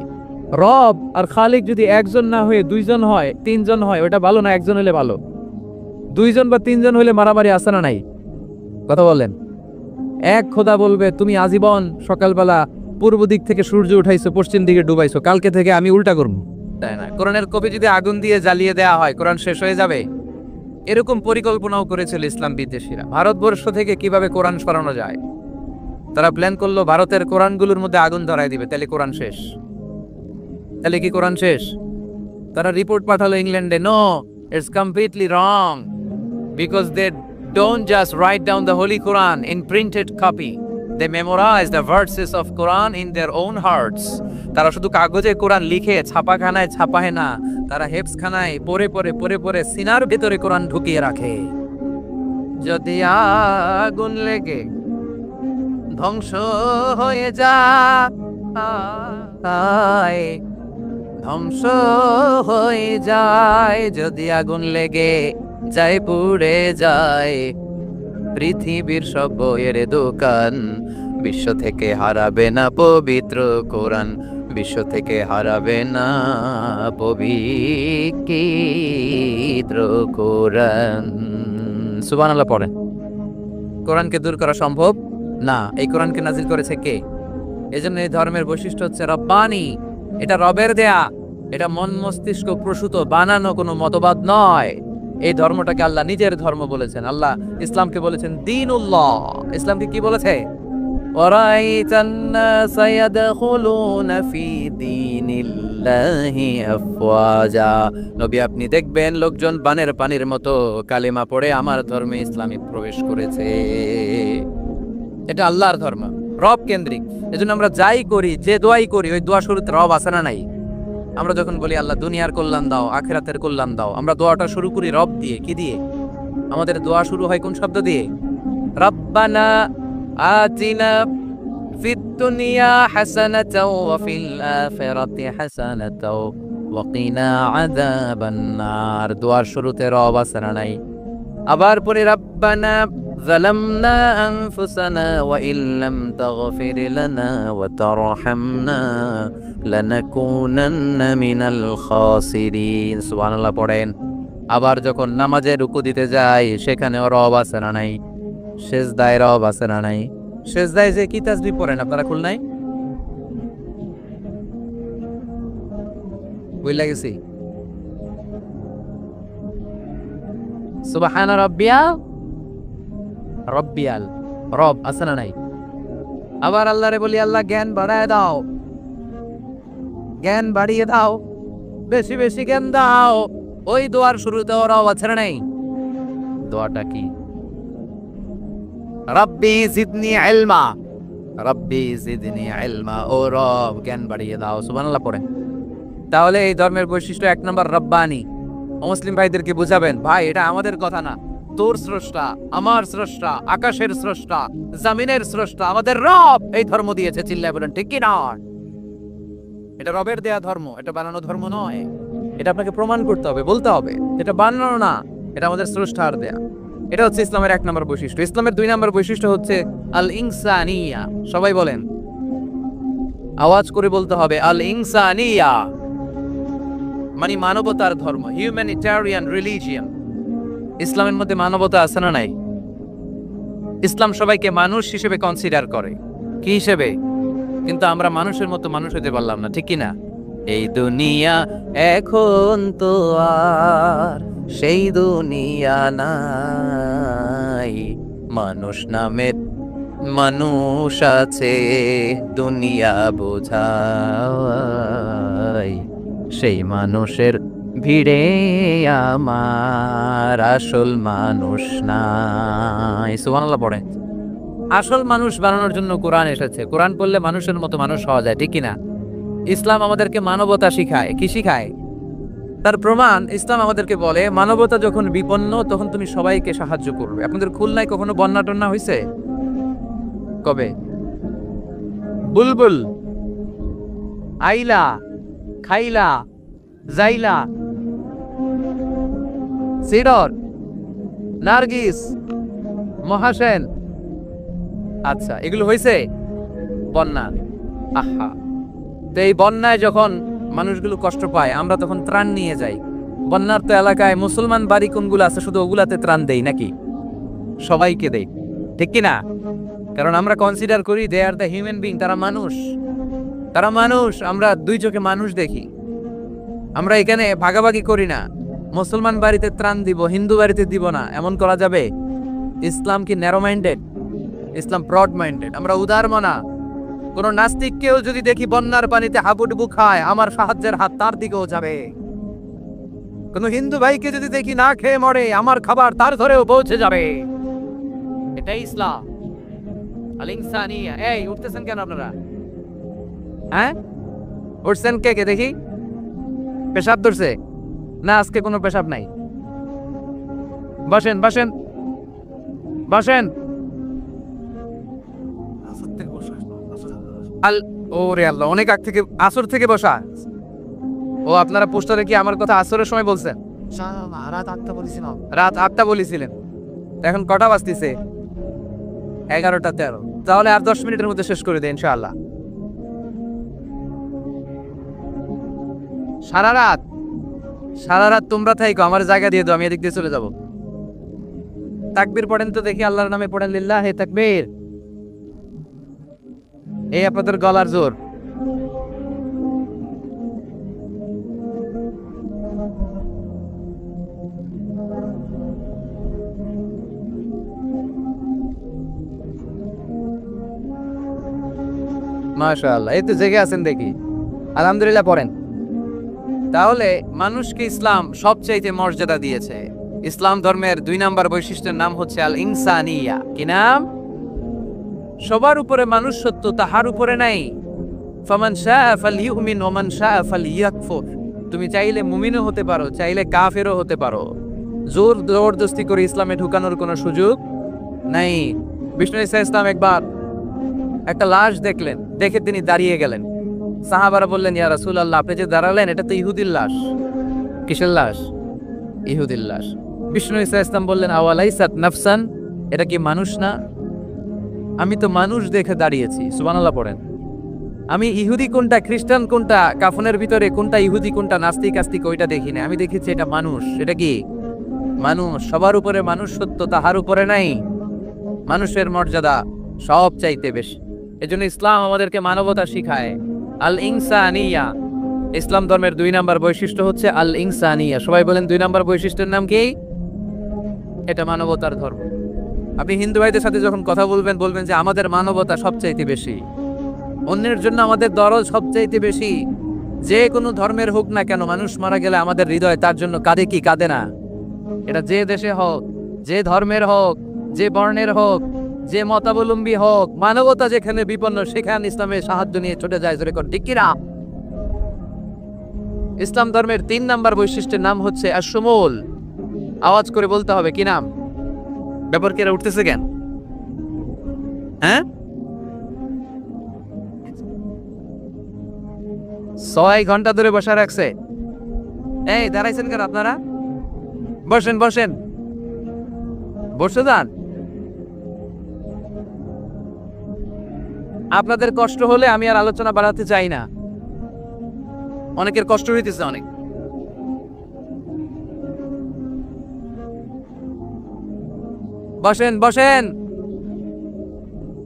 রব আর খালিক যদি একজন না হয়ে দুইজন হয়, তিনজন হয়, ওটা ভালো না একজন হলে ভালো? দুইজন বা তিনজন হলে মারামারি আসে না নাই? কথা বলেন। এক খোদা বলবে, তুমি আজীবন সকালবেলা পূর্ব দিক থেকে সূর্য উঠাইছো, পশ্চিম দিকে ডুবাইছো, কালকে থেকে আমি উল্টা করবো, তাই না? কোরআনের কপি যদি আগুন দিয়ে জ্বালিয়ে দেওয়া হয়, কোরআন শেষ হয়ে যাবে? এরকম পরিকল্পনাও করেছিল ইসলাম বিদ্বেষীরা, ভারতবর্ষ থেকে কিভাবে কোরআন সরানো যায়। তারা প্ল্যান করলো ভারতের কোরআনগুলোর মধ্যে আগুন ধরায় দিবে, তাহলে কোরআন শেষ। তাহলে কি কোরআন শেষ? তারা রিপোর্ট পাঠালো ইংল্যান্ডে, no, it's completely wrong, because they don't just write down the Holy Quran in printed copy, they memorize the verses of Quran in their own hearts. তারা শুধু কাগজে কোরআন লিখে ছাপাখানায় ছাপায় না, তারা হেফজখানায় পড়ে পড়ে পড়ে পড়ে সিনার ভেতরে কোরআন ঢুকিয়ে রাখে। যদি আগুন লেগে ধ্বংস হয়ে যায়, ধ্বংস হয়ে যায়, যদি আগুন লেগে যায়, পুড়ে যায় পৃথিবীর সব বইয়ের দোকান, বিশ্ব থেকে হারাবে না পবিত্র কোরআন, বিশ্ব থেকে হারাবে না পবিত্র কোরআন। সুবহানাল্লাহ পড়েন। কোরআনকে দূর করা সম্ভব না। এই কোরআনকে নাজিল করেছে কে? এজন্য এই ধর্মের বৈশিষ্ট্য হচ্ছে রব্বানি। এটা রবের দেয়া, এটা মন মস্তিষ্ক প্রসূত বানানো কোনো মতবাদ নয়। এই ধর্মটাকে আল্লাহ নিজের ধর্ম বলেছেন। আল্লাহ ইসলামকে বলেছেন দীনুল্লাহ। ইসলামকে কি বলেছে? ওয়ারাইতান নাসা ইয়াদখুলুনা ফি দীনিল্লাহি আফওয়াজা। নবী, আপনি দেখবেন লোকজন বানের পানির মতো কালেমা পড়ে আমার ধর্মে ইসলামে প্রবেশ করেছে। এটা আল্লাহর ধর্ম, রব কেন্দ্রিক। এজন্য আমরা যাই করি, যে দোয়াই করি, ওই দোয়া শুরুতে রব আছে না নাই? আমরা যখন বলি আল্লাহ দুনিয়ার কল্যাণ দাও, আখিরাতের কল্যাণ দাও, আমরা দোয়াটা শুরু করি রব দিয়ে। কি দিয়ে? আমাদের দোয়া শুরু হয় কোন শব্দ দিয়ে? রব্বানা আতিনা ফিদ দুনিয়া হাসানাতাও ওয়া ফিল আখিরাতি হাসানাতাও ওয়া কিনা আযাবান নার। দোয়ার শুরুতে রব আছে না নাই? আবার পরে রব্বানা যালামনা আনফুসানা ওয়া ইল্লাম তাগফির লানা ওয়া তারহামনা লানাকুনান্না মিনাল খাসিরিন। সুবহানাল্লাহ পড়েন। আবার যখন নামাজে রুকু দিতে যাই, সেখানেও রব আছে না নাই? সেজদায় রব আছে না নাই? সেজদায় যে কি তাসবিহ পড়েন আপনারা খুলনায়? বুঝলা গেছি? সুবহান রাব্বিয়াল রব্বিয়াল, রব আছে না নাই? আবার আল্লাহরে বলি আল্লাহ জ্ঞান বাড়ায় দাও, জ্ঞান বাড়িয়ে দাও, বেশি বেশি জ্ঞান দাও। ওই দোয়ার শুরুতে ওরাও আছে না নাই? দোয়াটা কি? রাব্বি জিদনি ইলমা, রাব্বি জিদনি ইলমা, ও রব জ্ঞান বাড়িয়ে দাও। সুবহানাল্লাহ পড়েন। তাহলে এই ধর্মের বৈশিষ্ট্য 1 নম্বর রব্বানি। মুসলিম ভাইদেরকে বুঝাবেন, ভাই এটা আমাদের কথা না, তোর স্রষ্টা, আমার স্রষ্টা, আকাশের স্রষ্টা, জমিনের স্রষ্টা, আমাদের রব এই ধর্ম দিয়েছে। চিল্লায় বলেন ঠিক কি না? এটা রবের দেয়া ধর্ম, এটা বানানো ধর্ম নয়। এটা আপনাকে প্রমাণ করতে হবে, বলতে হবে এটা বানানো না, এটা আমাদের স্রষ্টার দেয়া। এটা হচ্ছে ইসলামের 1 নম্বর বৈশিষ্ট্য। ইসলামের 2 নম্বর বৈশিষ্ট্য হচ্ছে আল ইনসানিয়া। সবাই বলেন, আওয়াজ করে বলতে হবে, আল ইনসানিয়া মানে মানবতার ধর্ম, হিউম্যানিটেরিয়ান রিলিজিয়ন। ইসলামের মধ্যে মানবতা আছে না নাই? ইসলাম সবাইকে মানুষ হিসেবে কনসিডার করে। কি হিসেবে? কিন্তু আমরা মানুষের মতো মানুষ হতে পারলাম না, ঠিক কি না? এই দুনিয়া এখন তো আর সেই দুনিয়া নাই, মানুষ নামের মানুষ আছে দুনিয়া বোঝায়, সেই মানুষের ভিড়ে আমার আসল মানুষ নাই। সুবহানাল্লাহ পড়ে। আসল মানুষ বানানোর জন্য কোরআন এসেছে। কোরআন পড়লে মানুষের মতো মানুষ হওয়া যায়, ঠিক কিনা? ইসলাম আমাদেরকে মানবতা শিখায়। কি শিখায়? তার প্রমাণ ইসলাম আমাদেরকে বলে, মানবতা যখন বিপন্ন তখন তুমি সবাইকে সাহায্য করবে। আপনাদের খুলনায় কখনো বন্যা টন্যা হয়েছে? কবে? বুলবুল, আইলা, খাইলা, জাইলা, সিডর, নার্গিস, মহাসেন, আচ্ছা এগুলো হয়েছে বন্যা। আহা, তো এই বন্যায় যখন মানুষগুলো কষ্ট পায় আমরা তখন ত্রাণ নিয়ে যাই। বন্যার তো এলাকায় মুসলমান বাড়ি কোনগুলো আছে শুধু ওগুলাতে ত্রাণ দেই নাকি? সবাইকে দেই, ঠিক কি না? কারণ আমরা কনসিডার করি দে আর দ্য হিউম্যান বিং, তারা মানুষ, তারা মানুষ। আমরা 2 চোখে মানুষ দেখি। আমরা এখানে ভাগাভাগি করি না, মুসলমান বাড়িতে ত্রাণ দিব, হিন্দু বাড়িতে দিব না, এমন করা যাবে? ইসলাম কি ন্যারো মাইন্ডেড? ইসলাম ব্রড মাইন্ডেড। আমরা উদার মনা। কোন নাস্তিককেও যদি দেখি বন্যার পানিতে হাবুডুবু খায়, আমার সাহায্যের হাত তার দিকেও যাবে। কোন হিন্দু ভাইকে যদি দেখি না খেয়ে মরে, আমার খাবার তার ধরেও পৌঁছে যাবে। এটাই ইসলাম। আল ইনসানিয়া। এই উঠতেছেন কেন আপনারা? হ্যাঁ উঠছেন কে কে দেখি? পেশাব ধরছে না? আজকে কোনো পেশাব নাই। বসেন বসেন বসেন। ওরে আল্লাহ, অনেক আগ থেকে, আসর থেকে বসা। ও আপনারা পোস্টারে কি আমার কথা আসরের সময় বলছেন? রাত 8টা বলেছিলাম। রাত 8টা বলেছিলেন, এখন কটা বাজতেছে? 11টা 13। তাহলে আর 10 মিনিটের মধ্যে শেষ করে দেয় ইনশাআল্লাহ। সারা রাত, সারা রাত তোমরা থাইকো, আমার জায়গা দিয়ে দাও, আমি এদিক দিয়ে চলে যাব। তাকবীর পড়েন তো দেখি, আল্লাহর নামে পড়েন, লিল্লাহে তাকবীর। এই আপনাদের গলার জোর। মাশাআল্লাহ, এই তো জেগে আছেন দেখি, আলহামদুলিল্লাহ পড়েন। তাহলে মানুষকে ইসলাম সবচাইতে মর্যাদা দিয়েছে। ইসলাম ধর্মের 2 নম্বর বৈশিষ্ট্যের নাম হচ্ছে আল ইনসানিয়া। কি নাম? সবার উপরে মানুষ সত্য, তাহার উপরে নাই। ফামান শাআ ফালইউমিন ওয়া মান শাআ ফালইয়াকফুর। তুমি চাইলে মুমিনও হতে পারো, চাইলে কাফেরও হতে পারো। জোর জবরদস্তি করে ইসলামে ঢুকানোর কোনো সুযোগ নাই। বিষ্ণু ঈসা ইসলাম একবার একটা লাশ দেখলেন, দেখে তিনি দাঁড়িয়ে গেলেন। সাহাবারা বললেন, ইয়া রাসূলুল্লাহ, আপনি যে দাঁড়ালেন এটা তো ইহুদির লাশ। কিসের লাশ? ইহুদির লাশ। বিষ্ণু ঈসা ইসলাম বললেন, আওয়ালাইসাত নাফসান, এটা কি মানুষ না? আমি তো মানুষ দেখে দাঁড়িয়েছি। সুবহানাল্লাহ পড়েন। আমি ইহুদি কোনটা, খ্রিস্টান কোনটা, কাফনের ভিতরে কোনটা ইহুদি কোনটা নাস্তিক আস্তিক ওইটা দেখি না, আমি দেখেছি এটা মানুষ। এটা কি মানুষ? সবার উপরে মানুষ সত্য, তাহার উপরে নাই। মানুষের মর্যাদা সব চাইতে বেশি। এজন্য ইসলাম আমাদেরকে মানবতা শিখায়, আল ইনসানিয়া। ইসলাম ধর্মের 2 নম্বর বৈশিষ্ট্য হচ্ছে আল ইনসানিয়া। সবাই বলেন 2 নম্বর বৈশিষ্ট্যের নাম কি? এটা মানবতার ধর্ম। আপনি হিন্দু ভাইদের সাথে যখন কথা বলবেন, বলবেন যে আমাদের মানবতা সবচাইতে বেশি, অন্যের জন্য আমাদের দরদ সবচাইতে বেশি। যে কোনো ধর্মের হোক না কেন, মানুষ মারা গেলে আমাদের হৃদয় তার জন্য কাঁদে কি কাঁদে না? এটা যে দেশে হোক, যে ধর্মের হোক, যে বর্ণের হোক, যে মতাবলম্বী হোক, মানবতা যেখানে বিপন্ন সেখানে ইসলামের সাহায্য নিয়ে ছুটে যায়। জোরে কর ঠিক কি না? ইসলাম ধর্মের 3 নাম্বার বৈশিষ্ট্যের নাম হচ্ছে আশ-শুমুল। আওয়াজ করে বলতে হবে, কি নাম? ব্যাপার কি উঠতেছে কেন? হ্যাঁ, 6 ঘন্টা ধরে বসা রাখছে। এই দাঁড়াইছেন কেন আপনারা? বসেন বসেন, বসে যান। আপনাদের কষ্ট হলে আমি আর আলোচনা বাড়াতে চাই না। অনেকের কষ্ট হইতেছে অনেক। বসেন বসেন।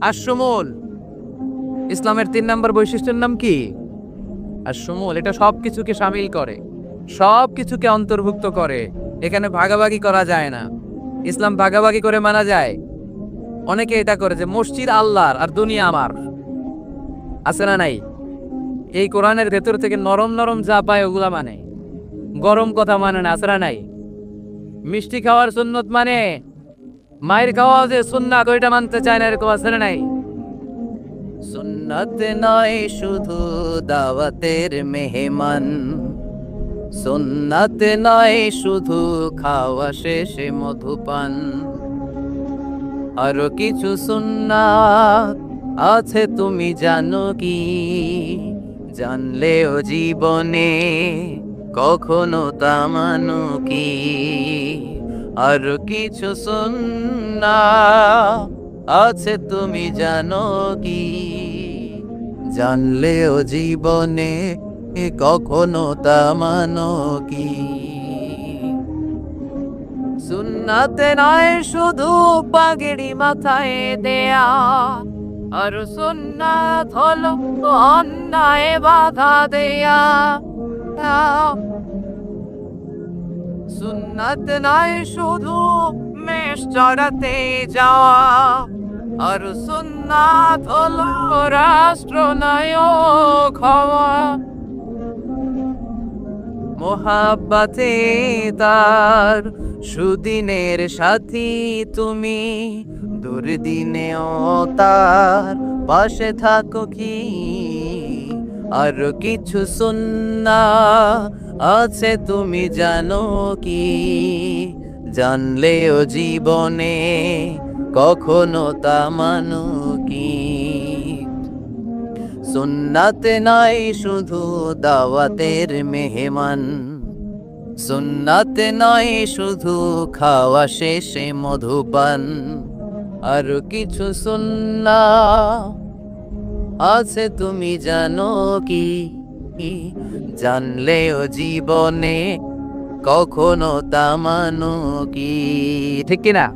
আশ-শুমুল ইসলামের 3 নাম্বার বৈশিষ্ট্যের নাম কি? আশ-শুমুল। এটা সবকিছুকে শামিল করে, সবকিছুকে অন্তর্ভুক্ত করে। এখানে ভাগাভাগি করা যায় না। ইসলাম ভাগাভাগি করে মানা যায়। অনেকে এটা করে যে মসজিদ আল্লাহর আর দুনিয়া আমার, আছে না নাই? এই কোরআনের ভেতর থেকে নরম নরম যা পায় ওগুলা মানে, গরম কথা মানে না, আছে না নাই? মিষ্টি খাওয়ার সুন্নত মানে, মায়ের খাওয়া যে সুন্নাত ওইটা মানতে চায় না, এরকম আছে না নাই? সুন্নাত নয় শুধু দাওয়াতের মেহমান, সুন্নাত নয় শুধু খাওয়া শেষে মধুপান, আরো কিছু সুন্নাত আছে তুমি জানো কি? জানলেও জীবনে কখনো তা মানো কি? আরো কিছু সুন্নাত আছে তুমি জানো কি? জানলেও জীবনে কখনো তা মানো কি? সুন্নাতে নয় শুধু পাগড়ি মাথায় দেয়া, আর সুন্নাত হলো অন্যায় বাধা দেয়া। সুন্নাত নয় শুধু মেষ চড়াতে যাওয়া, আর সুন্নাত হলো রাষ্ট্রনায়ক হওয়া। মোহাব্বতে তার সুদিনের সাথী তুমি, দুর্দিনেও তার পাশে থাকো কি? আর কিছু সুন্নাত আছে তুমি জানো কি? জানলেও জীবনে কখনো তা মানো কি? সুন্নাত নাই শুধু দাওয়াতের মেহমান, সুন্নাত নয় শুধু খাওয়া শেষে মধুপান, আর কিছু সুন্নাত আছে তুমি জানো কি? জানলেও জীবনে কখনো তা মানো কি? ঠিক কিনা?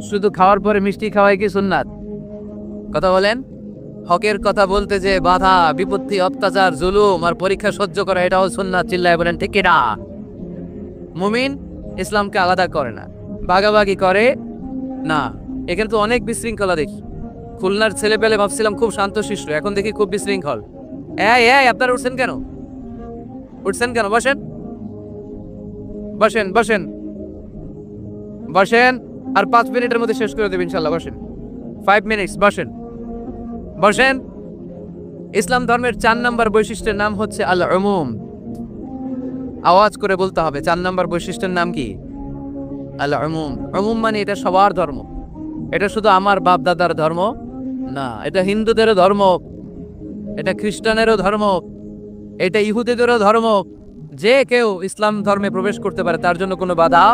শুধু খাওয়ার পরে মিষ্টি খাওয়াই কি সুন্নাত? কথা বলেন। হকের কথা বলতে যে বাধা, বিপত্তি, অত্যাচার, জুলুম আর পরীক্ষা সহ্য করা, এটাও সুন্নাত। চিল্লায় বলেন ঠিক কিনা? মুমিন ইসলামকে আলাদা করে না, ভাগাভাগি করে না। এখানে তো অনেক বিশৃঙ্খলা দেখি। খুলনার ছেলে পেলে ভাবছিলাম খুব শান্তশিষ্ট, এখন দেখি খুব বিশৃঙ্খল। আপনারা উঠছেন কেন? উঠছেন কেন? বসেন বসেন বসেন বসেন। আর 5 মিনিটের মধ্যে শেষ করে দেবেন ইনশাল্লাহ। বসেন, 5 মিনিটস। বসেন বসেন। ইসলাম ধর্মের 4 নাম্বার বৈশিষ্ট্যের নাম হচ্ছে আল উমুম। আওয়াজ করে বলতে হবে, 4 নাম্বার বৈশিষ্ট্যের নাম কি? আল উমুম। উমুম মানে এটা সবার ধর্ম। এটা শুধু আমার বাপ দাদার ধর্ম না, এটা হিন্দুদেরও ধর্ম, এটা খ্রিস্টানেরও ধর্ম, এটা ইহুদিদেরও ধর্ম। যে কেউ ইসলাম ধর্মে প্রবেশ করতে পারে, তার জন্য কোনো বাধা।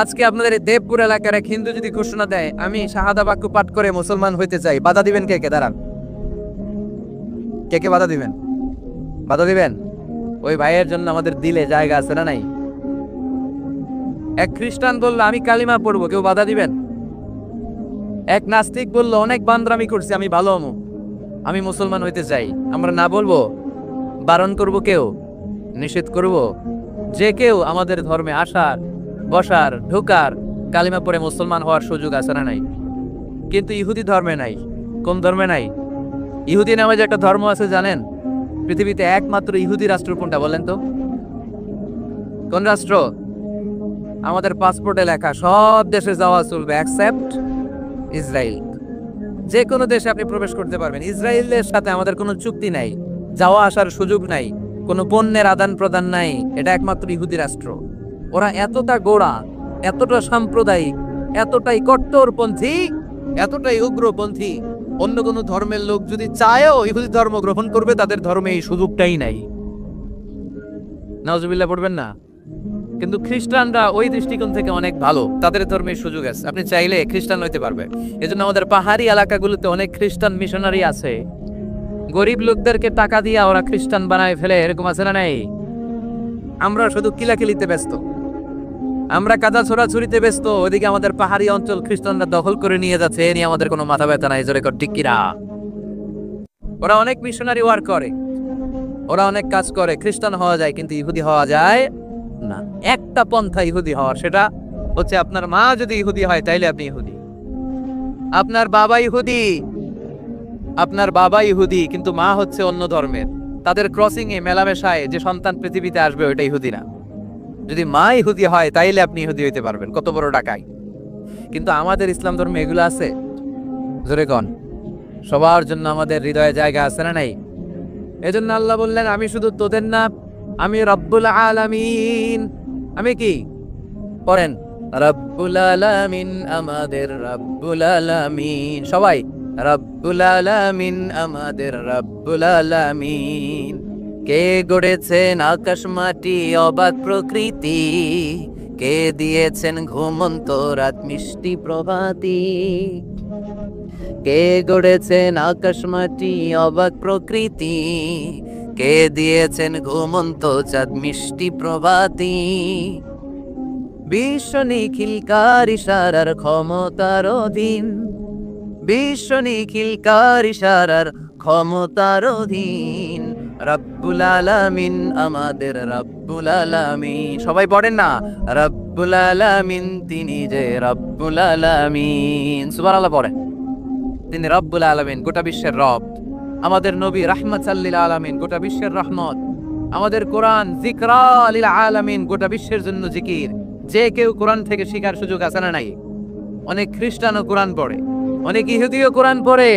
আজকে আপনাদের দেবপুর এলাকার এক হিন্দু যদি ঘোষণা দেয় আমি শাহাদা বাক্য পাঠ করে মুসলমান হইতে চাই, বাধা দিবেন কে কে? দাঁড়ান, কে কে বাধা দিবেন? বাধা দিবেন? ওই ভাইয়ের জন্য আমাদের দিলে জায়গা আছে না নাই? এক খ্রিস্টান বললো আমি কালিমা পড়বো, কেউ বাধা দিবেন? এক নাস্তিক বললো অনেক বান্দরামি করছি, আমি ভালো হমু, আমি মুসলমান হইতে চাই, আমরা না বলবো? বারণ করব? কেউ নিষেধ করব? যে কেউ আমাদের ধর্মে আসার বসার, ঢোকার, কালিমা পড়ে মুসলমান হওয়ার সুযোগ আছে না নাই? কিন্তু ইহুদি ধর্মে নাই। কোন ধর্মে নাই? ইহুদি নামে যে একটা ধর্ম আছে জানেন? পৃথিবীতে একমাত্র ইহুদি রাষ্ট্র কোনটা বলেন তো? কোন রাষ্ট্র? আমাদের পাসপোর্টে লেখা সব দেশে যাওয়া চলবে এক্সেপ্ট ইসরায়েল। যে কোনো দেশে আপনি প্রবেশ করতে পারবেন। ইসরায়েলের সাথে আমাদের কোনো চুক্তি নাই, যাওয়া আসার সুযোগ নাই, কোনো পণ্যের আদান প্রদান নাই। এটা একমাত্র ইহুদি রাষ্ট্র। ওরা এতটা গোঁড়া, এতটা সাম্প্রদায়িক, এতটাই কট্টরপন্থী, এতটাই উগ্রপন্থী, অন্য কোনো ধর্মের লোক যদি চায়ও ইহুদি ধর্ম গ্রহণ করবে, তাদের ধর্মে এই সুযোগটাই নাই। নাউজুবিল্লাহ পড়বেন না? কিন্তু খ্রিস্টানরা ওই দৃষ্টিকোণ থেকে অনেক ভালো, তাদের ধর্মের সুযোগ আছে, আপনি চাইলে খ্রিস্টান হইতে পারবে। এজন্য আমাদের পাহাড়ি এলাকাগুলোতে অনেক খ্রিস্টান মিশনারি আছে। গরিব লোকদেরকে টাকা দিয়ে ওরা খ্রিস্টান বানায় ফেলে, এরকম আছে না নাই? আমরা শুধু কিলাকিলিতে ব্যস্ত, আমরা কাদা ছোড়াছুরিতে ব্যস্ত, ওইদিকে আমাদের পাহাড়ি অঞ্চল খ্রিস্টানরা দখল করে নিয়ে যাচ্ছে, এ নিয়ে আমাদের কোনো মাথা ব্যথা নাই। জোরে কর ঠিক কিনা? ওরা অনেক মিশনারি ওয়ার্ক করে, ওরা অনেক কাজ করে, খ্রিস্টান হওয়া যায় কিন্তু ইহুদি হওয়া যায় না। একটা পন্থা ইহুদি হওয়ার, সেটা হচ্ছে আপনার মা যদি ইহুদি হয় তাইলে আপনি ইহুদি। আপনার বাবা ইহুদি, আপনার বাবা ইহুদি কিন্তু মা হচ্ছে অন্য ধর্মের, তাদের ক্রসিং এ মেলামেশায় যে সন্তান পৃথিবীতে আসবে ওইটা ইহুদি না। যদি মা ইহুদি হয় তাইলে আপনি ইহুদি হইতে পারবেন। কত বড় ডাকাই! কিন্তু আমাদের ইসলাম ধর্মে এগুলো আছে? জোরে কন। সবার জন্য আমাদের হৃদয়ে জায়গা আছে না নাই? এজন্য আল্লাহ বললেন, আমি শুধু তোদের না, আমি রব্বুল আলামিন। আমি কি? পড়েন, রব্বুল আলামিন, আমাদের রব্বুল আলামিন। সবাই রব্বুল আলামিন, আমাদের রব্বুল আলামিন। কে গড়েছেন আকাশ মাটি অবাক প্রকৃতি, কে দিয়েছেন ঘুমন্ত রাত মিষ্টি প্রভাতী। কে গড়েছেন আকাশ মাটি অবাক প্রকৃতি, কে দিয়েছেন ঘুমন্ত চাঁদ মিষ্টি প্রভাতী। বিশ্ব নিখিলকার ইশারার ক্ষমতার অধীন, বিশ্ব নিখিলকার ইশারার ক্ষমতার অধীন, রব্বুল আলামিন, আমাদের রব্বুল আলামিন। সবাই পড়েন না, রব্বুল আলামিন, তিনি যে রব্বুল আলামিন। সুবহানাল্লাহ পড়েন। তিনি রব্বুল আলামিন, গোটা বিশ্বের রব। আমাদের নবী রাহমাতাল লিল আলামিন, গোটা বিশ্বের রহমত। আমাদের কোরআন যিকরা লিল আলামিন, গোটা বিশ্বের জন্য জিকির। যে কেউ কোরআন থেকে শিখার সুযোগ আছে না নাই? অনেক খ্রিস্টানও কোরআন পড়ে, অনেক ইহুদিও কোরআন পড়ে,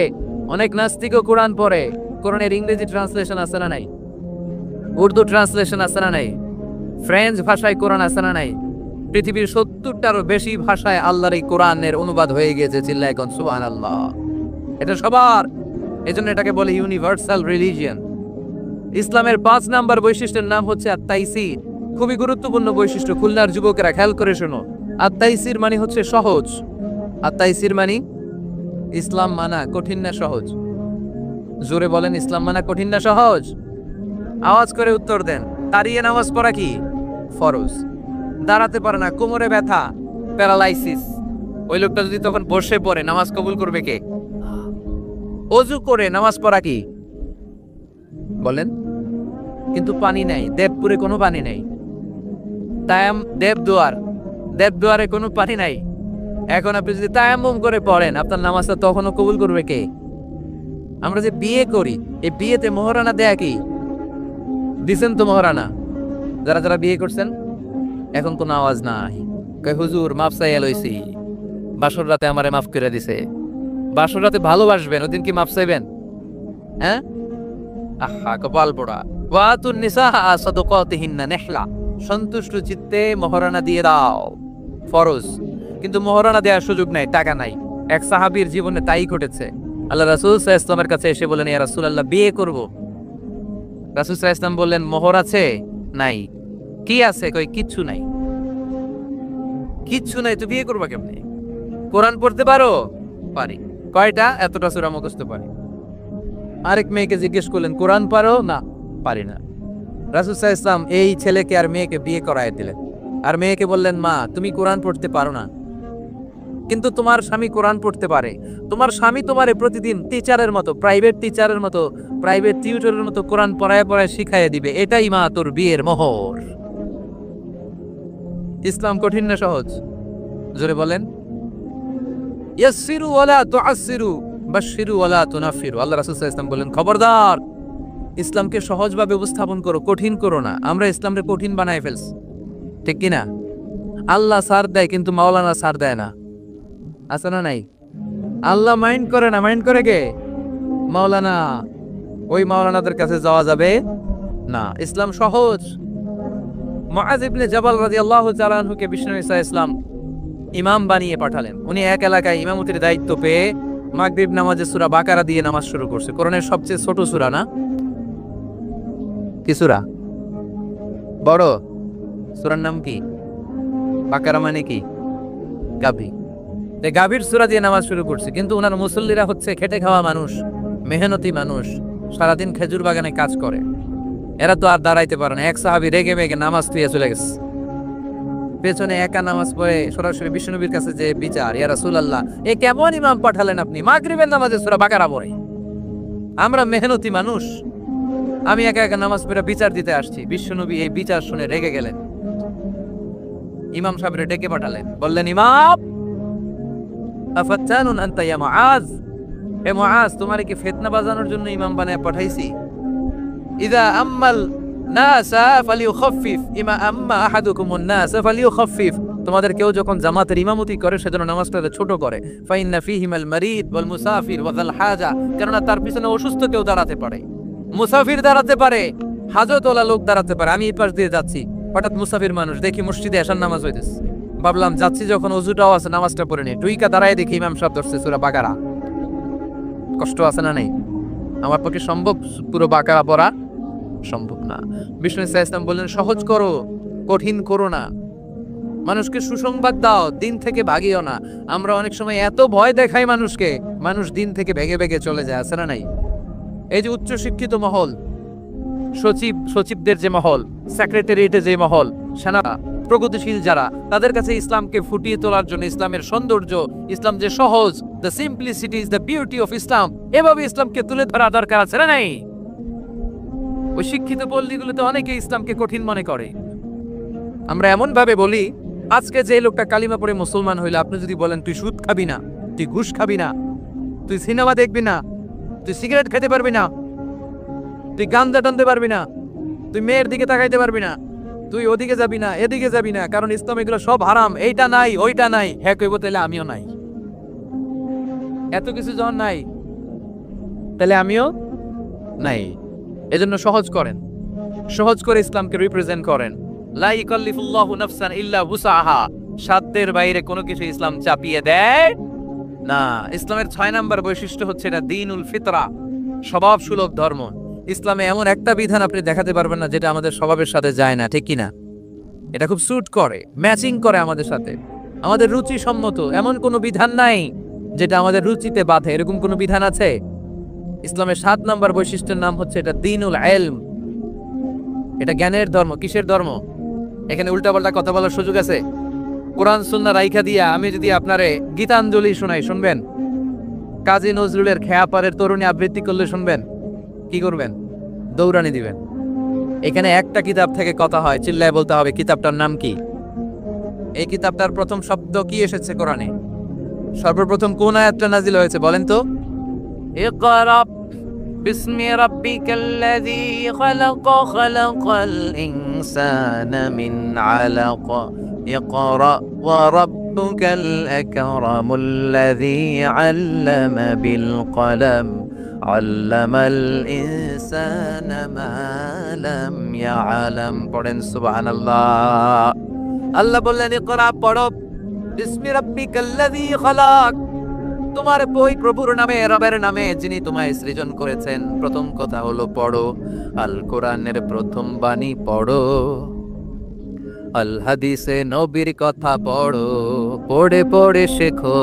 অনেক নাস্তিকও কোরআন পড়ে। কোরআনের ইংরেজি ট্রান্সলেশন আছে না নাই? উর্দু ট্রান্সলেশন আছে না নাই? ফ্রেঞ্চ ভাষায় কোরআন আছে না নাই? পৃথিবীর 70টারও বেশি ভাষায় আল্লাহর এই কোরআনের অনুবাদ হয়ে গিয়েছে। চিল্লায় এখন সুবহানাল্লাহ। এটা সবার, এজন্য এটাকে বলে ইউনিভার্সাল রিলিজিয়ন। ইসলামের 5 নাম্বার বৈশিষ্ট্যের নাম হচ্ছে আত-তাইসির। খুবই গুরুত্বপূর্ণ বৈশিষ্ট্য, খুলনার যুবকেরা খেয়াল করে শোনো। আত-তাইসির মানে হচ্ছে সহজ। আত-তাইসির মানে ইসলাম মানা কঠিন না সহজ? জোরে বলেন, ইসলাম মানা কঠিন না সহজ? আওয়াজ করে উত্তর দেন। দাঁড়িয়ে নামাজ পড়া কি ফরজ? দাঁড়াতে পারে না, কোমরে ব্যথা, প্যারালাইসিস, ওই লোকটা যদি তখন বসে পড়ে, নামাজ কবুল করবে কে? অজু করে নামাজ পড়া কি বলেন? কিন্তু পানি নাই, দেবপুরে কোনো পানি নাই। দেবদুয়ারে কোনো পানি নাই। এখন আপনি যদি তায়াম্মুম করে পড়েন, আপনার নামাজটা তখনও কবুল করবে কে? আমরা যে বিয়ে করি, এই বিয়েতে মোহরানা দেয়া কি? দিছেন তো মোহরানা? যারা যারা বিয়ে করছেন এখন কোনো আওয়াজ নাই। কয় হুজুর মাফ চাইয়া লইছি, বাসর রাতে আমারে মাফ করে দিছে। বাসর রাতে ভালোবাসবেন, ওদিন কি মাফ চাইবেন? হ্যাঁ, আহা কপাল পোড়া। ওয়াতুন নিসাআ সাদাকাতিহিন্না নিহলা, সন্তুষ্ট চিত্তে মোহরানা দিয়ে দাও, ফরজ। কিন্তু মোহরানা দেওয়ার সুযোগ নাই, টাকা নাই। এক সাহাবীর জীবনে তাই ঘটেছে। আল্লাহ রাসূল সাল্লাল্লাহু আলাইহি ওয়াসাল্লামের কাছে এসে বলেন, ইয়া রাসূলুল্লাহ, বিয়ে করব। রাসূল সাল্লাল্লাহু আলাইহি ওয়াসাল্লাম বললেন, মোহর আছে? নাই। কি আছে? কই কিচ্ছু নাই। কিচ্ছু নাই তো বিয়ে করবা কেমনে? কোরআন পড়তে পারো? পারি। কয়টা? এতটা সূরা মুখস্থ পারি। আরেক মেয়েকে জিজ্ঞেস করলেন, কোরআন পারো? না, পারি না। রাসূল সাল্লাল্লাহু আলাইহি ওয়াসাল্লাম এই ছেলেকে আর মেয়েকে বিয়ে করায় দিলেন। আর মেয়েকে বললেন, মা তুমি কোরআন পড়তে পারো না, কিন্তু তোমার স্বামী কোরআন পড়তে পারে। তোমার স্বামী তোমারে প্রতিদিন টিচারের মতো, প্রাইভেট টিচারের মতো, প্রাইভেট টিউটরের মতো কোরআন পড়ায় পড়ায় শিখাইয়া দিবে। এটাই মা তোর বিয়ের মোহর। ইসলাম কঠিন না সহজ? জোরে বলেন। ইয়াসসিরু ওয়ালা তুআসসিরু বাশশিরু ওয়ালা তুনাফিরু। আল্লাহ রাসূল সাল্লাল্লাহু আলাইহি ওয়াসাল্লাম বলেন, খবরদার, ইসলামকে সহজভাবে উপস্থাপন করো, কঠিন করো না। আমরা ইসলামকে কঠিন বানায় ফেলছি, ঠিক কি না? আল্লাহ ছাড় দেয় কিন্তু মাওলানা ছাড় দেয় না, আছে না নাই? আল্লাহ মাইন্ড করে না, মাইন্ড করে কে? মাওলানা। ওই মাওলানাদের কাছে যাওয়া যাবে না। ইসলাম সহজ। মুআয ইবনে জাবাল রাদিয়াল্লাহু তাআলা আনহুকে বিশ্বনবী সাল্লাল্লাহু আলাইহি ওয়াসাল্লাম ইমাম বানিয়ে পাঠালেন। উনি এক এলাকায় ইমামতির দায়িত্ব পেয়ে মাগরিব নামাজে সূরা বাকারা দিয়ে নামাজ শুরু করছে। কোরআনের সবচেয়ে ছোট সূরা না? কি সূরা? বড় সূরার নাম কি? বাকারা মানে কি? গাভী। গাভীর সূরা দিয়ে নামাজ শুরু করছে, কিন্তু ওনার মুসল্লিরা হচ্ছে খেটে খাওয়া মানুষ, মেহনতি মানুষ, সারাদিন খেজুর বাগানে কাজ করে। এরা তো আর দাঁড়াইতে পারে না। এক সাহাবী রেগে মেগে নামাজ তুইয়া চলে গেছে, পেছনে একা নামাজ পড়ে সরাসরি বিশ্বনবীর কাছে যে বিচার, ইয়া রাসূলুল্লাহ, এ কেমন ইমাম পাঠালেন আপনি, মাগরিবের নামাজে সূরা বাকারা পড়ে? আমরা মেহনতি মানুষ, আমি একা একা নামাজ পড়ে বিচার দিতে আসছি। বিশ্বনবী এই বিচার শুনে রেগে গেলেন, ইমাম সাহেবরে ডেকে পাঠালেন, বললেন, ইমাম, আফাত্তানুন আনতা ইয়া মুআজ, হে মুআজ, তোমারে কি ফিতনা বাজানোর জন্য ইমাম বানায় পাঠাইছি? ইযা আম্মাল নাসা ফালিউখাফফিফ ইমা আম্মা আহাদুকুমুন নাসা ফালিউখাফফিফ। তোমাদের কেউ যখন জামাতের ইমামতি করে সেজন্য নামাজটা ছোট করে। ফাইন্না ফীহিমাল মারিদ ওয়াল মুসাফির ওয়া যাল হাজা, কারণ তার পিছনে অসুস্থ কেউ দাঁড়াতে পারে, মুসাফির দাঁড়াতে পারে, হাজতওয়ালা লোক দাঁড়াতে পারে। আমি এই পাশ দিয়ে যাচ্ছি, হঠাৎ মুসাফির মানুষ দেখি মসজিদে এশার নামাজ হইতেছে। ভাবলাম যাচ্ছি যখন, ওযুটাও আছে, নামাজটা পড়ে নি। টুইকা দাঁড়ায় দেখি ইমাম সাহেব ধরছে সূরা বাকারা। কষ্ট আছে না নেই? আমার পক্ষে সম্ভব পুরো বাকারা পড়া? সম্ভব না। বিষ্ণু ইসলাম বললেন, সহজ করো, কঠিন করো না। মানুষকে সুসংবাদ দাও, দিন থেকে ভাগিও না। আমরা অনেক সময় এত ভয় দেখাই মানুষকে, মানুষ দিন থেকে ভেগে ভেগে চলে যায়, আছে না নাই? এই যে উচ্চ শিক্ষিত মহল, সচিবদের যে মহল, সেক্রেটারিয়েটে যে মহল, সেনা, প্রগতিশীল যারা, তাদের কাছে ইসলামকে ফুটিয়ে তোলার জন্য, ইসলামের সৌন্দর্য, ইসলাম যে সহজ, the simplicity is the beauty of Islam, এভাবে ইসলামকে তুলে ধরা দরকার, আছে না নাই? ওই শিক্ষিত পল্লীগুলোতে অনেকে ইসলামকে কঠিন মনে করে। আমরা এমন ভাবে বলি, আজকে যে লোকটা কালিমা পড়ে মুসলমান হইলো, আপনি যদি বলেন তুই সুদ খাবি না, তুই ঘুষ খাবি না, তুই সিনেমা দেখবি না, তুই সিগারেট খেতে পারবি না, তুই গাঞ্জা টানতে পারবি না, তুই মেয়ের দিকে তাকাইতে পারবি না, তুই ওদিকে যাবি না, এদিকে যাবি না, কারণ ইসলাম এগুলো সব হারাম, এইটা নাই ওইটা নাই। হ্যাঁ কইব, তাহলে আমিও নাই। এত কিছু যখন নাই, তাহলে আমিও নাই। এজন্য সহজ করেন, সহজ করে ইসলামকে রিপ্রেজেন্ট করেন। লা ইকাল্লিফুল্লাহু নাফসান ইল্লা উসাহা, সাধ্যের বাইরে কোনো কিছু ইসলাম চাপিয়ে দেয় না। ইসলামের 6 নাম্বার বৈশিষ্ট্য হচ্ছে এটা দ্বীনুল ফিতরা, স্বভাব সুলভ ধর্ম। ইসলামে এমন একটা বিধান আপনি দেখাতে পারবেন না যেটা আমাদের স্বভাবের সাথে যায় না, ঠিক কি না? এটা খুব স্যুট করে, ম্যাচিং করে আমাদের সাথে, আমাদের রুচি সম্মত। এমন কোনো বিধান নাই যেটা আমাদের রুচিতে বাধে, এরকম কোনো বিধান আছে? ইসলামের 7 নাম্বার বৈশিষ্ট্যের নাম হচ্ছে এটা দ্বীনুল ইলম, এটা জ্ঞানের ধর্ম। কিসের ধর্ম? এখানে উল্টাপাল্টা কথা বলার সুযোগ আছে? কোরআন সুন্নাহ রাইখা দিয়া আমি যদি আপনারে গীতাঞ্জলি শোনাই, শুনবেন? কাজী নজরুলের খেয়াপাড়ের তরুণী আবৃত্তি করলে শুনবেন? কি করবেন? দৌড়ানি দিবেন। এখানে একটা কিতাব থেকে কথা হয়, চিল্লায় বলতে হবে কিতাবটার নাম কি। এই কিতাবটার প্রথম শব্দ কি এসেছে কোরআনে? সর্বপ্রথম কোন আয়াতটা নাজিল হয়েছে বলেন তো? ইকরা বিসমি রাব্বিকাল্লাযী খালাক, খালাকাল ইনসানা মিন আলাক, ইকরা ওয়া রাব্বুকাল আকরামুল্লাযী আল্লামা বিল কলম, আল্লামাল ইনসানা মা লাম ইয়ালাম। পড়েন সুবহানাল্লাহ। আল্লাহ বললেন, ইকরা, পড়ো, বিসমি রাব্বিকাল্লাযী খালাক, তোমার ওই প্রভুর নামে, রবের নামে যিনি তোমায় সৃজন করেছেন। প্রথম কথা হলো পড়ো, আল কোরআনের প্রথম বাণী পড়ো, আল হাদিসে নবীর কথা পড়ো, পড়ে পড়ে শেখো,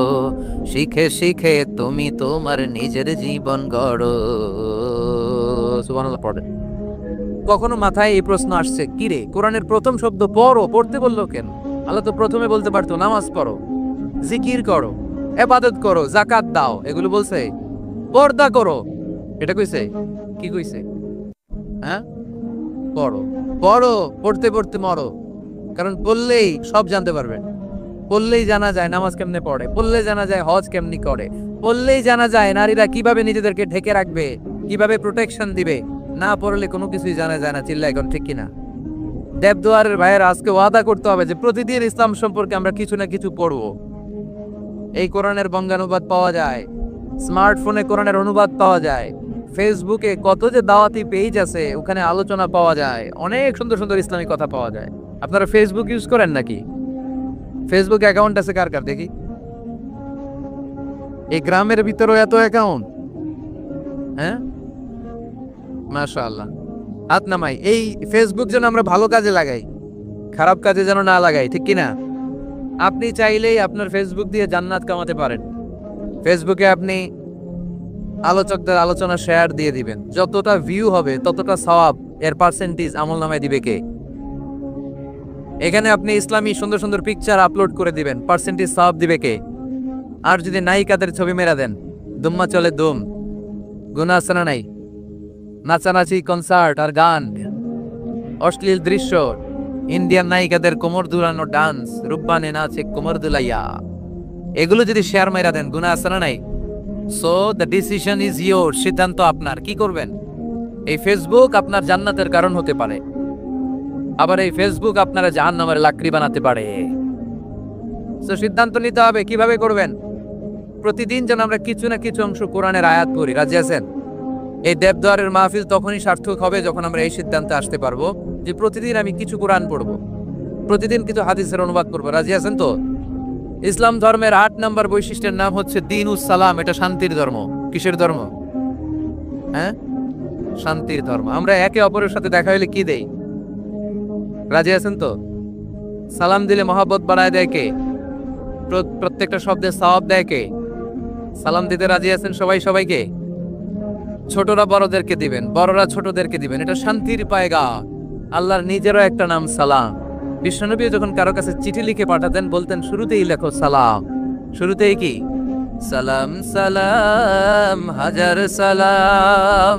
শিখে শিখে তুমি তোমার নিজের জীবন গড়ো। সুবহানাল্লাহ। পড়ে। কখনো মাথায় এই প্রশ্ন আসছে, কি রে, কোরআনের প্রথম শব্দ পড়ো, পড়তে বললো কেন? আল্লাহ তো প্রথমে বলতে পারতো নামাজ পড়ো, জিকির করো, ইবাদত করো, যাকাত দাও, এগুলো বলছে? পর্দা করো, এটা কইছে? কি কইছে? হ্যাঁ, পড়ো, পড়ো, পড়তে পড়তে মরো। কারণ বললেই সব জানতে পারবেন। বললেই জানা যায় নামাজ কেমনে পড়ে, বললেই জানা যায় হজ কেমনি করে, বললেই জানা যায় নারীরা কিভাবে নিজেদেরকে ঢেকে রাখবে, কিভাবে প্রোটেকশন দিবে। না পড়লে কোনো কিছুই জানা যায় না। চিল্লা এখন ঠিক কিনা? দেবদুয়ারের ভাইয়ের আজকে ওয়াদা করতে হবে যে প্রতিদিন ইসলাম সম্পর্কে আমরা কিছু না কিছু পড়বো। এই কোরআনের বঙ্গানুবাদ পাওয়া যায়, স্মার্টফোনে কোরআনের অনুবাদ পাওয়া যায়, ফেসবুকে কত যে দাওয়াতি পেজ আছে ওখানে আলোচনা পাওয়া যায়, অনেক সুন্দর সুন্দর ইসলামিক কথা পাওয়া যায়। আপনারা ফেসবুক ইউজ করেন নাকি? ফেসবুক অ্যাকাউন্ট আছে কার কার দেখি? এই গ্রামের ভিতরেও এত অ্যাকাউন্ট? হ্যাঁ, মাশাআল্লাহ। হাত নামাই। এই ফেসবুক যেন আমরা ভালো কাজে লাগাই, খারাপ কাজে যেন না লাগাই, ঠিক কিনা? আপনি চাইলেই আপনার ফেসবুক দিয়ে জান্নাত কামাতে পারেন। ফেসবুকে আপনি আলোচকদের আলোচনা শেয়ার দিয়ে দিবেন, যতটা ভিউ হবে ততটা সওয়াব এর পার্সেন্টেজ আমল নামায় দিবে কে? এখানে আপনি ইসলামী সুন্দর সুন্দর পিকচার আপলোড করে দিবেন, পার্সেন্টেজ সওয়াব দিবে কে? আর যদি নায়িকাদের ছবি মেরা দেন, দুম্মা চলে দুম, গুনাহ আছে না নাই? নাচানাচি, কনসার্ট আর গান, অশ্লীল দৃশ্য, ইন্ডিয়ান নায়িকাদের কোমর দুলানো ডান্স, রূপবানে নাচে কোমর দুলাইয়া, এগুলো যদি শেয়ার মেরা দেন, গুনাহ আছে না নাই? So the decision is your, সিদ্ধান্ত আপনার। কি করবেন? এই ফেসবুক আপনার জান্নাতের কারণ হতে পারে, আবার এই ফেসবুক আপনারা জাহান্নামের লাকড়ি বানাতে পারে। সো সিদ্ধান্ত নিতে হবে কিভাবে করবেন। প্রতিদিন যেন আমরা কিছু না কিছু অংশ কোরআনের আয়াত পড়ি। রাজি আছেন? এই দেবদুয়ারের মাহফিল তখনই সার্থক হবে যখন আমরা এই সিদ্ধান্তে আসতে পারবো যে প্রতিদিন আমি কিছু কোরআন পড়বো, প্রতিদিন কিছু হাদিসের অনুবাদ করবো। রাজি আছেন তো? ইসলাম ধর্মের 8 নম্বর বৈশিষ্ট্যের নাম হচ্ছে দ্বীনুস সালাম। এটা শান্তির ধর্ম। কিসের ধর্ম? হ্যাঁ, শান্তির ধর্ম। আমরা একে অপরের সাথে দেখা হইলে কি দেই? রাজি আছেন তো? সালাম দিলে মহব্বত বাড়ায় দেয় কে? প্রত্যেকটা শব্দে সওয়াব দেয় কে? সালাম দিতে রাজি আছেন সবাই সবাইকে? ছোটরা বড়দেরকে দিবেন, বড়রা ছোটদেরকে দিবেন। এটা শান্তির পায়গা। আল্লাহর নিজেরও একটা নাম সালাম। বিশ্বনবী যখন কারো কাছে চিঠি লিখে পাঠাতেন বলতেন শুরুতেই লেখো সালাম। শুরুতেই কি? সালাম সালাম হাজার সালাম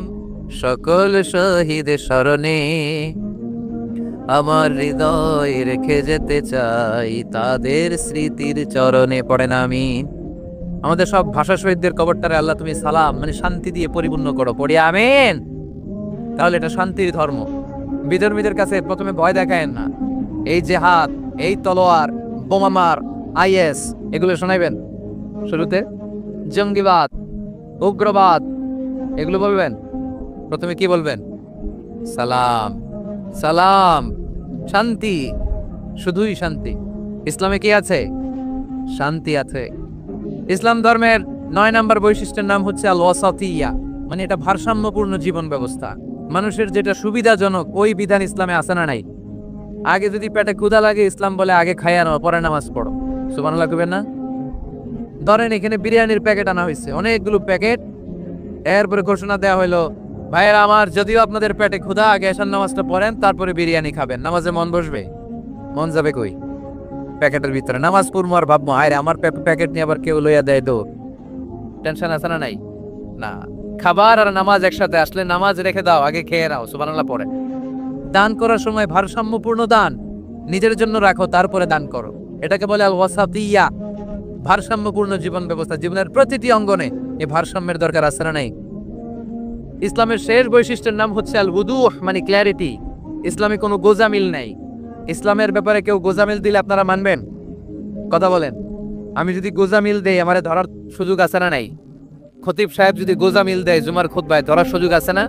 সকল শহীদ স্মরণে, আমার হৃদয় রেখে যেতে চাই তাদের স্মৃতির চরণে। পড়েন আমিন। আমাদের সব ভাষা শহীদদের কবরটারে আল্লাহ তুমি সালাম মানে শান্তি দিয়ে পরিপূর্ণ করো। পড়ি আমিন। তাহলে এটা শান্তির ধর্ম। বিধর্মীদের কাছে প্রথমে ভয় দেখায়েন না। এই জেহাদ, এই তলোয়ার, বোমামার, আইএস এগুলো শোনাইবেন শুরুতে? জঙ্গিবাদ, উগ্রবাদ এগুলো বলবেন? প্রথমে কি বলবেন? সালাম সালাম, শান্তি, শুধুই শান্তি। ইসলামে কি আছে? শান্তি আছে। ইসলাম ধর্মের 9 নম্বর বৈশিষ্ট্যের নাম হচ্ছে আল ওয়াসাতিয়া, মানে এটা ভারসাম্যপূর্ণ জীবন ব্যবস্থা। মানুষের যেটা সুবিধাজনক ওই বিধান ইসলামে আছে না নাই? আগে যদি পেটে ক্ষুধা লাগে ইসলাম বলে আগে খাইয়া নাও, পরে নামাজ পড়ো। সুবহানাল্লাহ কইবেন না? ধরেন এখানে বিরিয়ানির প্যাকেট আনা হয়েছে, অনেকগুলো প্যাকেট। এরপরে ঘোষণা দেওয়া হইলো, ভাইয়েরা আমার, যদিও আপনাদের পেটে ক্ষুধা, আগে এশার নামাজটা পড়েন তারপরে বিরিয়ানি খাবেন। নামাজে মন বসবে? মন যাবে কই? প্যাকেটের ভিতরে নামাজ পড়বো আর ভাববো আরে আমার প্যাকেট নিয়ে আবার কেউ লইয়া দেয় তো, টেনশন আছে না নাই? না, খাবার আর নামাজ একসাথে আসলে নামাজ রেখে দাও, আগে খেয়ে নাও, সুবহানাল্লাহ পড়ে। দান করার সময় ভারসাম্যপূর্ণ দান, নিজের জন্য রাখো তারপরে দান করো। এটাকে বলে আল ওয়াসাতিয়া, ভারসাম্যপূর্ণ জীবন ব্যবস্থা। জীবনের প্রতিটি অঙ্গনে এই ভারসাম্যের দরকার আছে না নাই? ইসলামের শেষ বৈশিষ্ট্যের নাম হচ্ছে আল উদুহ, মানে ক্ল্যারিটি। ইসলামে কোনো গোজামিল নাই। ইসলামের ব্যাপারে কেউ গোজামিল দিলে আপনারা মানবেন? কথা বলেন। আমি যদি গোজামিল দেই আমারে ধরার সুযোগ আছে না নাই? খতিব সাহেব যদি গোজামিল দেয় জুমার খুতবায়, ধরার সুযোগ আছে না?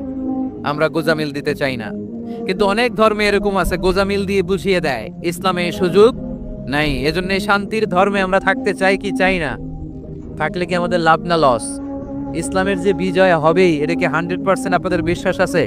আমরা গোজামিল দিতে চাই না। কিন্তু অনেক ধর্মে এরকম আছে গোজামিল দিয়ে বুঝিয়ে দেয়, ইসলামে এই সুযোগ নাই। এজন্য শান্তির ধর্মে আমরা থাকতে চাই কি চাই না? থাকলে কি আমাদের লাভ না লস? ইসলামের যে বিজয় হবেই, এটা কি 100% আপনাদের বিশ্বাস আছে?